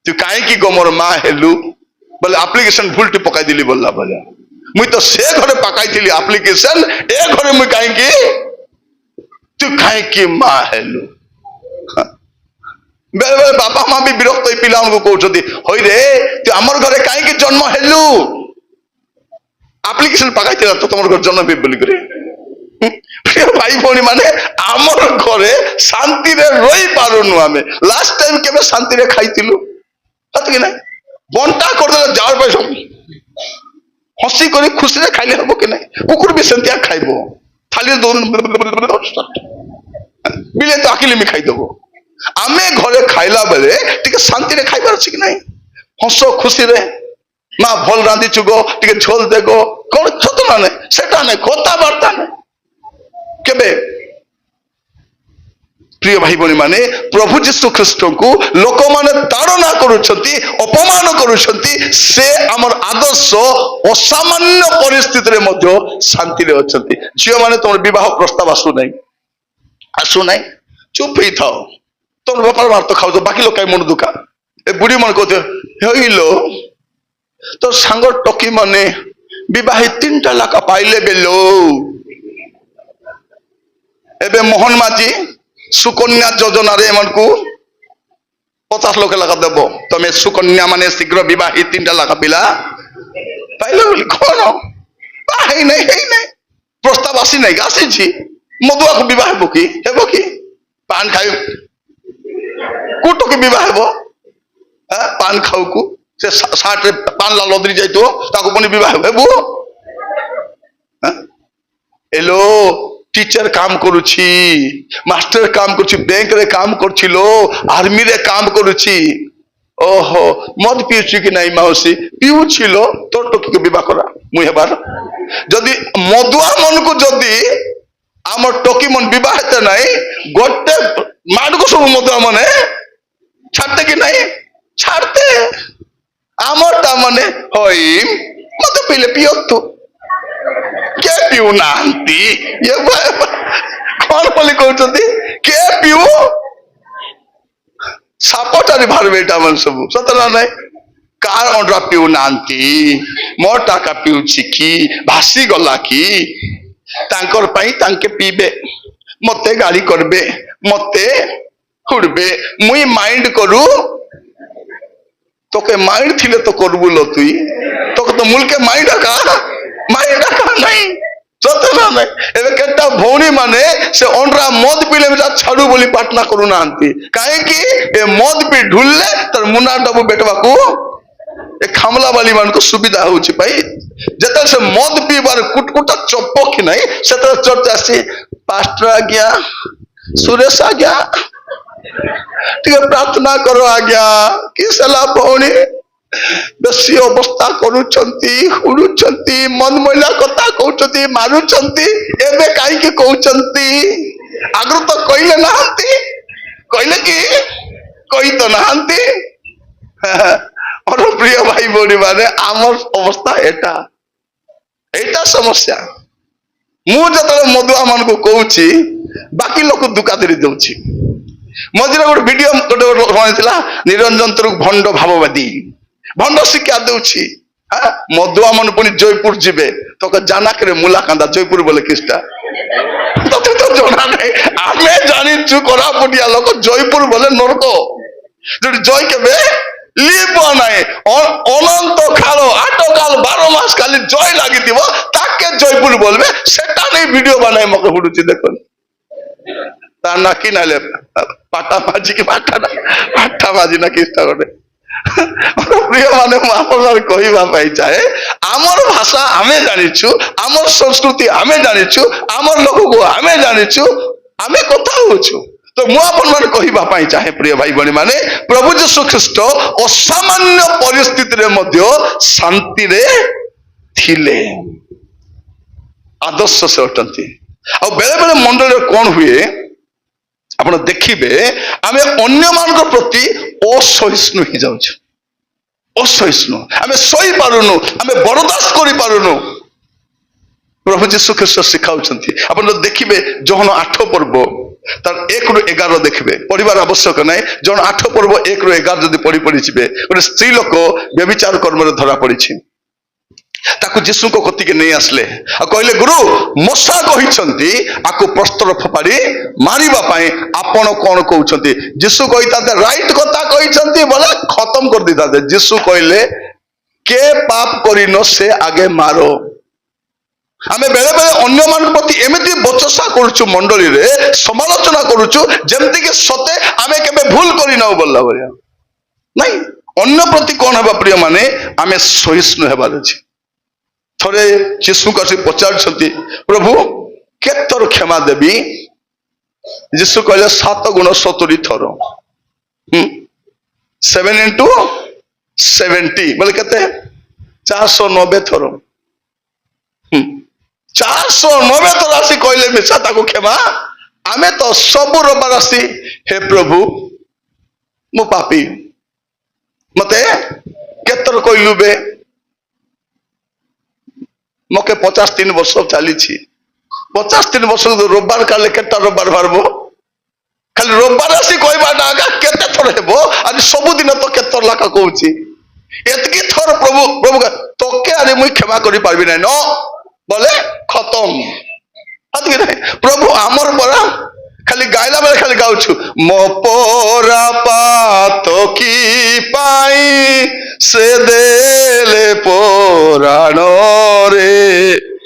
तु कहीं गमर माँ हेलु बोले आप्लिकेशन भूल टी पकाई दिली बोलला बोले मुई तो से घरे पकाई आप्लिकेशन ए घरे मुई कहीं तु कहीं माँ हेलु बेले बेले बापा माँ भी विरक्त पिला कहते हई रे तू आमर घरे कहीं जन्म हेलु आप्लिकेशन पकाई तो तुम घर जन्म भी बोल प्रिय भाई भौणी माने आमर घरे शांति रे रही पारुनु आमे लास्ट टाइम केबे शांति रे खाइतिलु हत कि नहीं बंटा कर दे जार पैसा हसी करी खुशी रे खाइले हबो कि नहीं कुकुर भी सेंतिया खाइबो थाली दोन बिले तो अकेले में खाई देबो आमे घरे खाइला बेले टिके शांति रे खाइबार अछि कि नहीं हसो खुशी रे माँ भल रांधी चुगो टिके झोल देगो कौन छतना ने सेटा ने खोता बार्ता ने केबे प्रिय भाई भौणी माने प्रभु जीशु ख्रीस्ट को लोक माने ताड़ना करुछंती अपमान करुछंती से हमर आदर्श असामान्य परिस्थिति रे मध्य शांति रे अछंती झियो माने तोर विवाह प्रस्ताव आसु नहीं चुप ही थाओ तुम बापार मार तो खाओ बाकी लोग कहीं मन दुखा ए बुढ़ी मन कहते हेलो तो सांग टकी माने विवाहित 3टा लाख पाइले बेलो एबे मोहन माझी सुकन्या योजना रे मन को 50 लाख लगा देबो तमे सुकन्या माने शीघ्र विवाहित 3टा लाख पिला पाइले बोली कोन है नहीं प्रस्ताव आसी नहीं आसी छी मधुआ को विवाह हेबो की पान खाइ कुटो के विवाह हेबो पान खाऊ को से साठ रे पान ला लदरी जाई तो ताको पनि विवाह हेबो हेलो टीचर काम करूची मास्टर काम करूची बैंक रे काम करछिलो आर्मी रे काम करूची ओहो मद पिउची कि नहीं माउसी पिउछिलो तो टोकी के विवाह करा मुई हेबार जदी मधुआ मन को जदी आमर टोकी मन विवाह हेते नहीं गोटे माड को सब मधुआ मने छाड़ते कि नहीं छाड़ते आमर ता मने होई मत पीले पियो तू के पियो नांती ये कौन बोली कहते के पियो सापटारी भार बेटा मन सब सतना नहीं कार अंडरा पियो नांती मोर टाका पिउची की भासी गला की तांकर पाई तांके पीबे मते गाड़ी करबे मते हुड़बे मुई माइंड करू तोके माइंड थिले तो करबु लो तुई तोके तो मूल के माइंड का नहीं सतना नहीं एबे केटा भौणी माने से ओनरा मद पीले में छाड़ू बोली पाटना करू नांती काहे कि ए मद पी ढुलले तर मुना डबु बेटवा को ए खामला वाली मान को सुविधा होची भाई जत से मद पीबार कुटकुटा चप्पो कि नहीं सेतर चर्चा से पास्टर आ गया सुरेश आ गया ठीक है प्रार्थना करो आ गया कि सला भौणी बेसी अवस्था करूछंती हुडुछंती मन मैला कथा कहउछंती मारुछंती एबे काई के कहउछंती आगु तो कइले नाहंती कइले कि कहि तो नाहंती और प्रिय भाई भौणी माने आमर अवस्था एटा समस्या मु जतले मधुआ मन को कहउची बाकी लोक दुका दे दउची मझे गोटे वीडियो गोटे निरंजन तुरुक भंड भाववादी भंड शिक्षा दूची मधुआ मन पुणी जयपुर जीवे तो जानाक मुला कांदा जयपुर बोले किस्टा तो जना नहीं आमे जानी कोरापुटिया लोक जयपुर बोले नरक जो जय के लिप नाई अनंत खाल 8 काल 12 मास खाली जय लगी ताके जयपुर बोलबे सेटा नहीं वीडियो बनाई मके हुडुची देखो तार ना कि नाले पाटा माजी की पाटा माजी ना किस्टा गोटे प्रिय माने आपन कहवा पाई चाहे आमर भाषा आमे जानिछु आमर संस्कृति आमे जानिछु आमर लोक को आमे जानिछु आमे कथा होछु तो मु आपन माने कहवा पाई चाहे प्रिय भाई बणी माने प्रभु यीशु ख्रीस्ट असामान्य परिस्थिति रे मध्य शांति रे थिले आदर्श से अटंती आ बेले बेले मंडल कौन हुए आप देखिए आम अन्य मान प्रति असहिष्णु ही जाऊँ असहिष्णु आम सही पारुनु आम बरदास्त कर पारुनु प्रभु जीशु ख्रीस्ट शिखाउछंती आप देखिए जोहन 8 पर्व तार 1 ରୁ 11 देखिए पढ़िबार आवश्यक नहीं जन 8 पर्व 1 ରୁ 11 जदि पढ़ी पढ़ी जीवे गोटे स्त्री लोक व्यभिचार कर्म धरा पड़ी ताकू जीशु को कति के नहीं आसले कहले गुरु मशा कहिसंती आकु प्रस्तर फपाड़ी मारिबा पई आपण कोन कहउछंती जीशु कहिताते राइट कथा कहिसंती बोले खत्म कर दिताते जीशु कहले के पाप करिनो से आगे मारो आमे बेले बेले अन्य मान प्रति एमिति बचसा करूछु मंडली रे समालोचना करूछु जेमति के सते आमे केबे भूल करि न बोलला बरिया नहीं अन्य प्रति कोन हेबा प्रिय माने आमे सहिष्णु हेबार अछि थोड़े जीशु को पचार प्रभु केतर क्षमा देवी जीशु कहले 7 गुण 70 थर 7 into 70 बोले केते 490 थर 490 थर आसी कहले मिसा ताको क्षमा आमे तो सब रबार आसी हे प्रभु मु पापी मते केतर कहलु बे मके 53 वर्ष चली 53 वर्ष रविवार काले केटा रविवार बारबो खाली रविवार आसी कहबाटा आगा केते थर हेबो आज सब दिन तो केतर लाखा कहूची एतकी थर प्रभु प्रभु तोके आरे मुई क्षमा करि पारबी नै न बोले खत्म अतकी नहीं प्रभु आमर परा खाली गाइला बेले खाली गाउछु मो पोरा पातो की पाई से देले पोराणो रे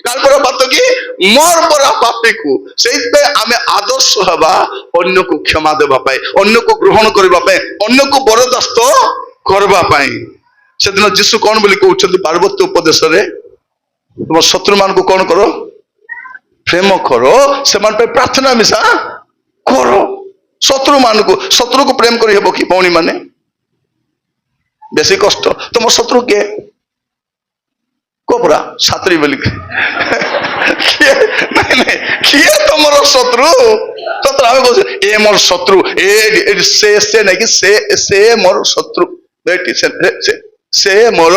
काल पर बात की मोर परा पापी को सेइत पे आमे आदर्श हबा अन्य को क्षमा देबा पाए अन्य को ग्रहण करबा पाए अन्य को बरदास्त करबा पाए सेदिन जीशु कोन बोली कहउछथि पार्वती उपदेश रे तुम शत्रु मान को कोन करो प्रेम करो से मान पे प्रार्थना मिसा करो शत्रु को प्रेम करी हेबो कि पौणी माने बेसी कष्ट तुम शत्रु के कोपरा छात्री बोली नहीं नहीं किए तुमरो शत्रु शत्रु आमे कहू ए मोर शत्रु ए से नहीं कि से मोर शत्रु बेटी से मोर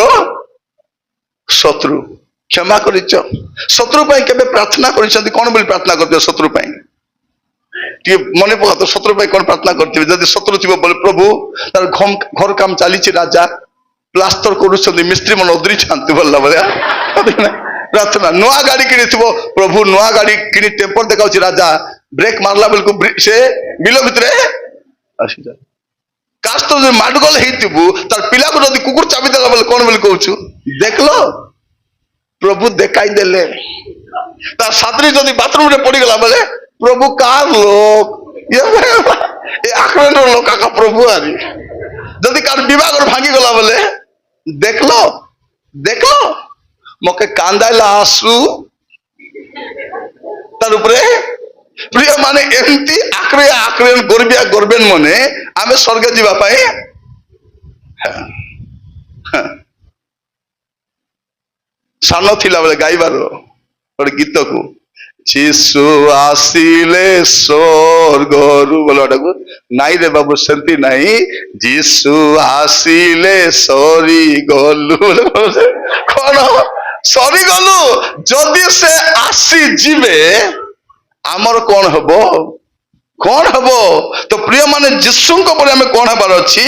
शत्रु क्षमा करिच शत्रु पई केबे प्रार्थना करिसंती कोन बोली प्रार्थना करते शत्रु पई टी मने पका तो शत्रु पई कोन प्रार्थना करते जदि शत्रु थिबो बोले प्रभु तार घर काम चलीछि राजा प्लास्टर करूछंती मिस्त्री मन उदरी छांती बोलला बोले प्रार्थना नवा गाड़ी किनी थिबो प्रभु नवा गाड़ी किनी टेम्पर देखाउछि राजा ब्रेक मारला बेलकु से बिलो भितरे आसी जा कास्तर जे माडगल हेतिबु तार पिला को जदि कुकुर चाबी देला बोले कोन बोली कहउछु देखलो प्रभु देखाई देले तार छात्री जदि बाथरूम रे पड़ी गला बोले प्रभु कार लोक ये आक्रेन लोक का प्रभु आरी जदि कार विवाह कर भांगी गला बोले देखलो देखलो मके कांदाइला आसु तार उपरे प्रिय माने एमती आक्रेन गरबिया गरबेन मने आमे स्वर्ग जीवा पाए सानो थिला बेले गाइबार गोटे गीत को जीशु आसिले स्वर्गरु बोलटा को नाई रे बाबू सेंती नाही जीशु आसिले सरी गलु कोन सरी गलु जदि से आसी जीवे आमर कौन हबो तो प्रिय माने जीशु को पर हमें कौन हबार अछि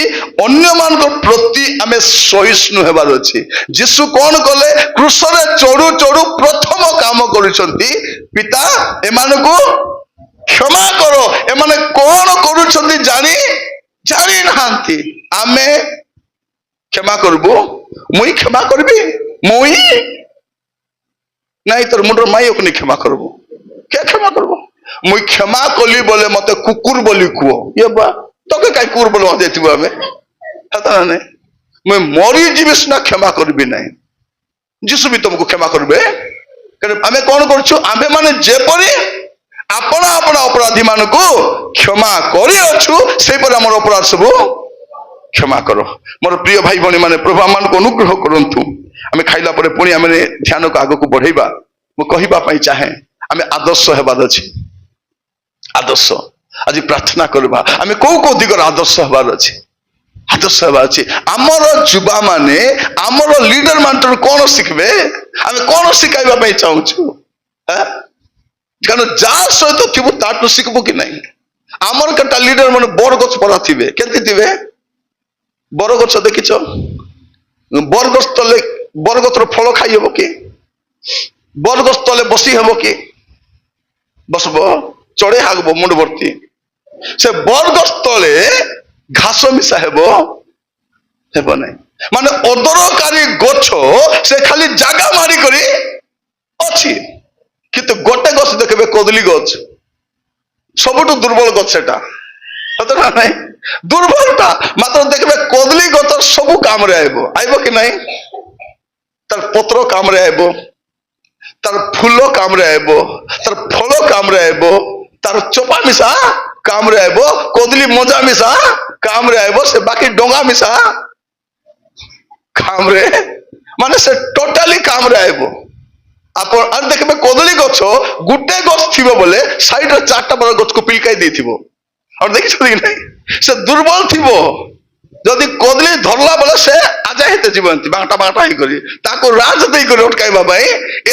अन्य मान को प्रति हमें सहिष्णु हबार अछि जीशु कौन कले क्रूस रे चढ़ू चढ़ू प्रथम काम करूछंती पिता एमान को क्षमा करो एमाने कौन करूछंती जानी नहांती आमे क्षमा करबो मुई क्षमा करबी मुई नहीं तोर मुंडर माई ओकनी क्षमा करबो क्या क्षमा करबो मुई क्षमा कली बोले मते कुकुर बोली कुओ ये बा तके काई कुकुर बोलवा देथिबो हमें हता ने मैं मरी जीवी सुना क्षमा करबी नहीं जीशु भी तुमको क्षमा करबे आमे कौन करछु आमे माने जेपरी आपण आपण अपराधी मान को क्षमा करी अछु से पर हमर अपराध सब क्षमा करो मोर प्रिय भाई भणी माने प्रभु मान को अनुग्रह करंतु आमे खाइला परे पुणी आमे ध्यान को आगो को बढ़ाइबा मो कहिबा पई चाहे आमे आदर्श हेबार अछि आदर्श आज प्रार्थना करबा आमे को दिगर आदर्श हेबार अछि आदर्श हेबार अछि हमर जुबा माने हमर लीडर मानटर कोन सिखबे आमे कोन सिखाइबा पई चाहूछु ह कारण जा सहित थिबो ताटु सिखबो कि नहीं आमर केटा लीडर माने बर गछ परा थिबे केंति थिबे बर गछ देखिछ बर गछ तले बर गछर फल खाई हबो कि बर गछ तले बसी हबो कि बसबो चढ़े हागबो मुंड भर्ती से बर गछ तले घास मिसा हेबो हेबो नै माने अदरकारी गछ से खाली जागा मारी करी अछि किंतु गोटे गछ देखबे कदली गछ सबुठु दुर्बल गछ सेटा सत ना नहीं दुर्बलता मात्र देखबे कदली गछ सबु काम रे आइबो कि नहीं तार पत्र काम रे आइबो तार फूल काम रे आइबो तार फल काम रे आइबो तार चोपा मिसा काम रे आइबो कदली मजा मिसा काम रे आइबो से बाकी डोंगा मिसा काम रे माने से टोटली काम रे आइबो आपण और देखबे कदली गछ गुटे गछ थिबो बोले साइड रे चारटा बड़ गछ को पिलकाई देथिबो और देखि छथि नहीं से दुर्बल थिबो जदि कदली धरला बोले से आजा हेते जीवंती बाटा बाटा ही करी ताको राज देई करी अटकाइबा भाई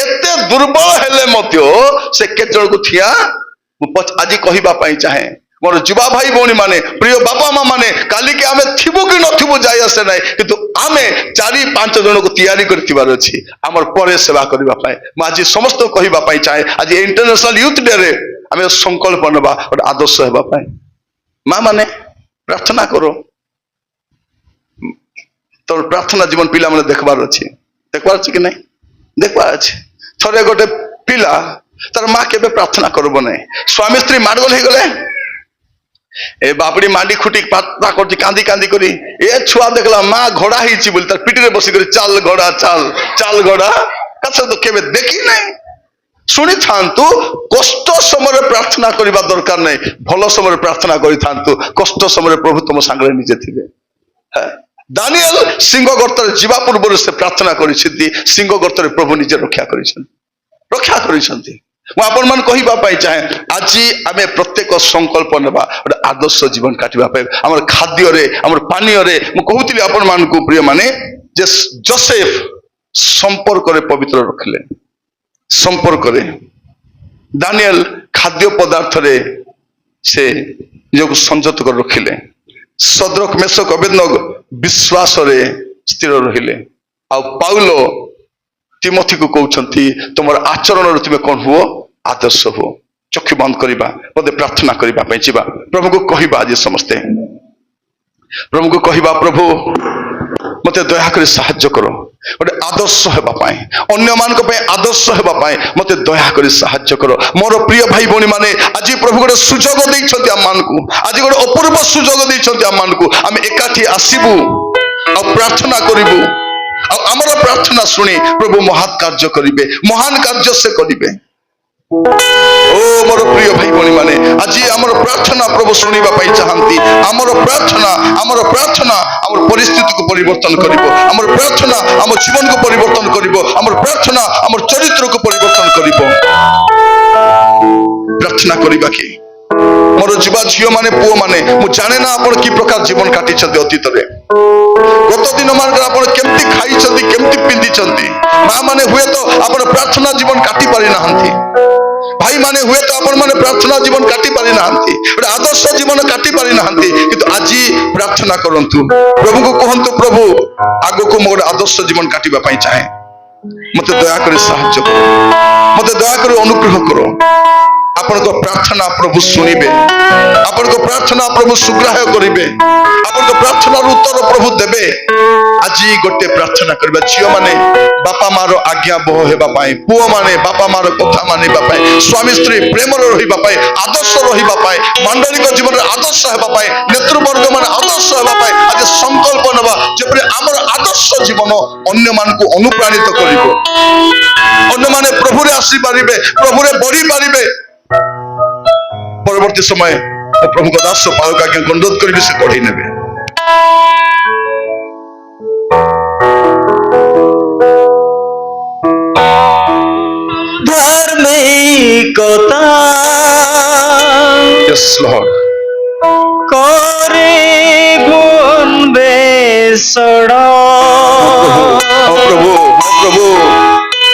एते दुर्बल हेले मध्य से केजळ को थिया आज कहिबा पई चाहे मोर जुवा भाई भौणी माने प्रिय बापा माँ माने काली के आमे थिबो कि नथिबो जाय आसे नै किंतु आमे 4-5 जन को तैयारी करथिबार अछि हमर परे सेवा करबा पई माजी समस्त कहिबा पई चाहे आज इंटरनेशनल यूथ डे रे आमे संकल्प नबा और आदर्श हेबा पई माँ माने प्रार्थना करो तो प्रार्थना जीवन पिला माने देखबार अछि कि नहीं देखबार अछि थरे गोटे पिला तार माँ केबे प्रार्थना करबो नै स्वामी स्त्री मारगोल हे गले ए बापड़ी मांडी खुटी पाता करती कांदी कांदी करी ए छुआ देखला माँ घोड़ा हिची बोली तार पिटी रे बसी करी चाल घोड़ा चाल चाल घोड़ा कसे तो केबे देखी नहीं सुनी थांतु कष्ट समय प्रार्थना करबा दरकार नहीं भल समय प्रार्थना करि थांतु कष्ट समय प्रभु तुम सांगरे निजे थिबे दानिएल सिंह गर्तर जीवा पूर्व से प्रार्थना करिसेंती सिंह गर्तर प्रभु निजे रक्षा करिसेंती मु आपण मान कहिबा पाई चाहे आज आमे प्रत्येक संकल्प नेबा और आदर्श जीवन काटिबा पाई हमर खाद्य रे हमर पानीय रे मु कहउतिली आपण मान को प्रिय माने जे जोसेफ संपर्क रे पवित्र रखले संपर्क रे दानिएल खाद्य पदार्थ रे से जो संजत कर रखिले सद्रक मेशक अबेदनगो विश्वास रे स्थिर रहिले आ पाउलो तिमोथी को कहउछंती तुमर आचरण रे तुमे कोन हुओ आदर्श हो चक्षु बंद करिबा पदे प्रार्थना करिबा पई जिबा प्रभु को कहिबा जे समस्ते प्रभु को कहिबा प्रभु मते दया कर सहाय्य करो गोटे आदर्श हेबा पाए अन्य मान को पे आदर्श हेबा पाए मते दया कर सहाय्य करो मोर प्रिय भाई भौणी माने आज प्रभु गोटे सुजोग दैछथि हम मान को आज गोटे अपूर्व सुजोग दैछथि हम मान को हम एकाठी आसीबू आ प्रार्थना करिबू आ हमर प्रार्थना सुनी प्रभु महान कार्य करिवे महान कार्य से करिवे ओ मोर प्रिय भाई भौणी माने आज हमर प्रार्थना प्रभु सुनिबा पाई चाहंती हमर प्रार्थना हमर परिस्थिति को परिवर्तन करिवो हमर प्रार्थना हमर जीवन को परिवर्तन करिवो हमर प्रार्थना हमर चरित्र को परिवर्तन करिवो प्रार्थना करिबा कि मोर जीवा झियो माने पुओ माने मु जाने ना आपण की प्रकार जीवन काटी छथि अतीत रे गत दिन मान आपण केमती खाई छथि केमती पिंदी छथि मां माने हुए तो आपण प्रार्थना जीवन काटी पारि नाहंती भाई माने हुए तो आपण माने प्रार्थना जीवन काटी पारि नाहंती बट आदर्श जीवन काटी पारि नाहंती किंतु आज प्रार्थना करंतु प्रभु को कहंतु प्रभु आगो को मोर आदर्श जीवन काटिबा पई चाहे मते दया कर सहायता करो मते दया कर अनुग्रह करो आपण को प्रार्थना प्रभु सुनिबे आपण को प्रार्थना प्रभु सुग्राह्य करिवे आपण को प्रार्थना उत्तर प्रभु देबे आज गोटे प्रार्थना करबा झियो माने बापा मारो आज्ञा बह हेबा पाए पुओ माने बापा मारो कथा मानिबा पाए स्वामी स्त्री प्रेम रहिबा पाए आदर्श रहिबा पाए मंडलिक जीवन रे आदर्श हेबा पाए नेतृवर्ग माने आदर्श हेबा पाए आज संकल्प नबा जेपरे हमर आदर्श जीवन अन्य मान को अनुप्राणित करिवो अन्य माने प्रभु रे आसी पारिबे प्रभु रे बढ़ी पारिबे परवर्ती समय प्रभु को दास पालक आज्ञा अनुरोध करिबे से बढ़ी नेबे धार्मिकता यस लॉर्ड करे गुण बेसड़ा प्रभु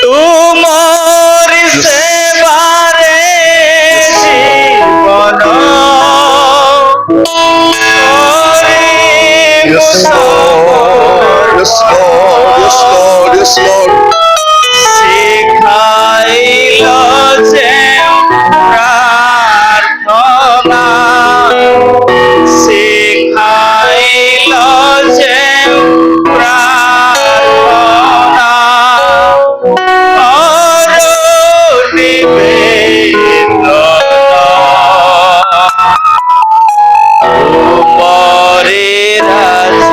तुम्हारी सेवा रे जीवन Yes, Lord. শিখাইল যে প্রার্থনা, শিখাইল যে প্রার্থনা, তোমারে রাজ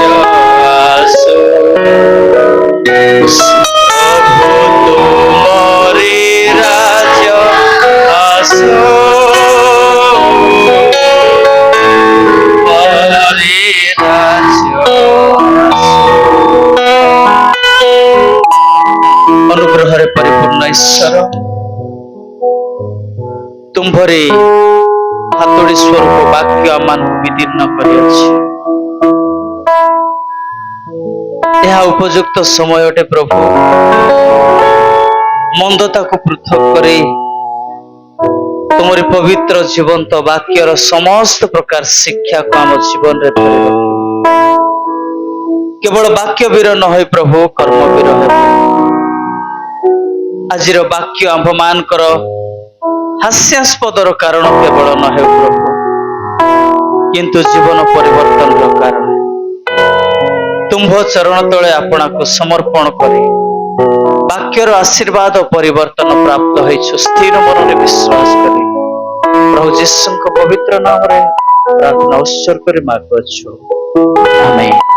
আসো, প্রভু তোমারে রাজ আসো, তোমারে রাজ অনুগ্রহরে পরিপূর্ণ ঈশ্বর, ତୁମ୍ଭରେ ହାତୋଡ଼ି ସ୍ୱରୂପ ବାକ୍ୟ ଆମମାନଙ୍କୁ ବିଦୀର୍ଣ୍ଣ କରିଅଛି। ଏହା ଉପଯୁକ୍ତ ସମୟ ଅଟେ ପ୍ରଭୁ, ମନ୍ଦତାକୁ ପୃଥକ କରି ତୁମରି ପବିତ୍ର ଜୀବନ୍ତ ବାକ୍ୟର ସମସ୍ତ ପ୍ରକାର ଶିକ୍ଷାକୁ ଆମ ଜୀବନରେ ଧରି ରଖିବୁ। କେବଳ ବାକ୍ୟବୀର ନ ହୋଇ ପ୍ରଭୁ କର୍ମବୀର ହେବ। ଆଜିର ବାକ୍ୟ ଆମ୍ଭମାନଙ୍କର ହାସ୍ୟାସ୍ପଦର କାରଣ କେବଳ ନ ହେଉ ପ୍ରଭୁ, କିନ୍ତୁ ଜୀବନ ପରିବର୍ତ୍ତନର କାରଣ। ତୁମ୍ଭ ଚରଣ ତଳେ ଆପଣାକୁ ସମର୍ପଣ କରି ବାକ୍ୟର ଆଶୀର୍ବାଦ ପରିବର୍ତ୍ତନ ପ୍ରାପ୍ତ ହୋଇଛୁ ସ୍ଥିର ମନରେ ବିଶ୍ୱାସ କରି ପ୍ରଭୁ ଯୀଶୁଙ୍କ ପବିତ୍ର ନାମରେ ପ୍ରାର୍ଥନା ଉତ୍ସର୍ଗ କରି ମାଗୁଅଛୁ। ଆମେନ୍।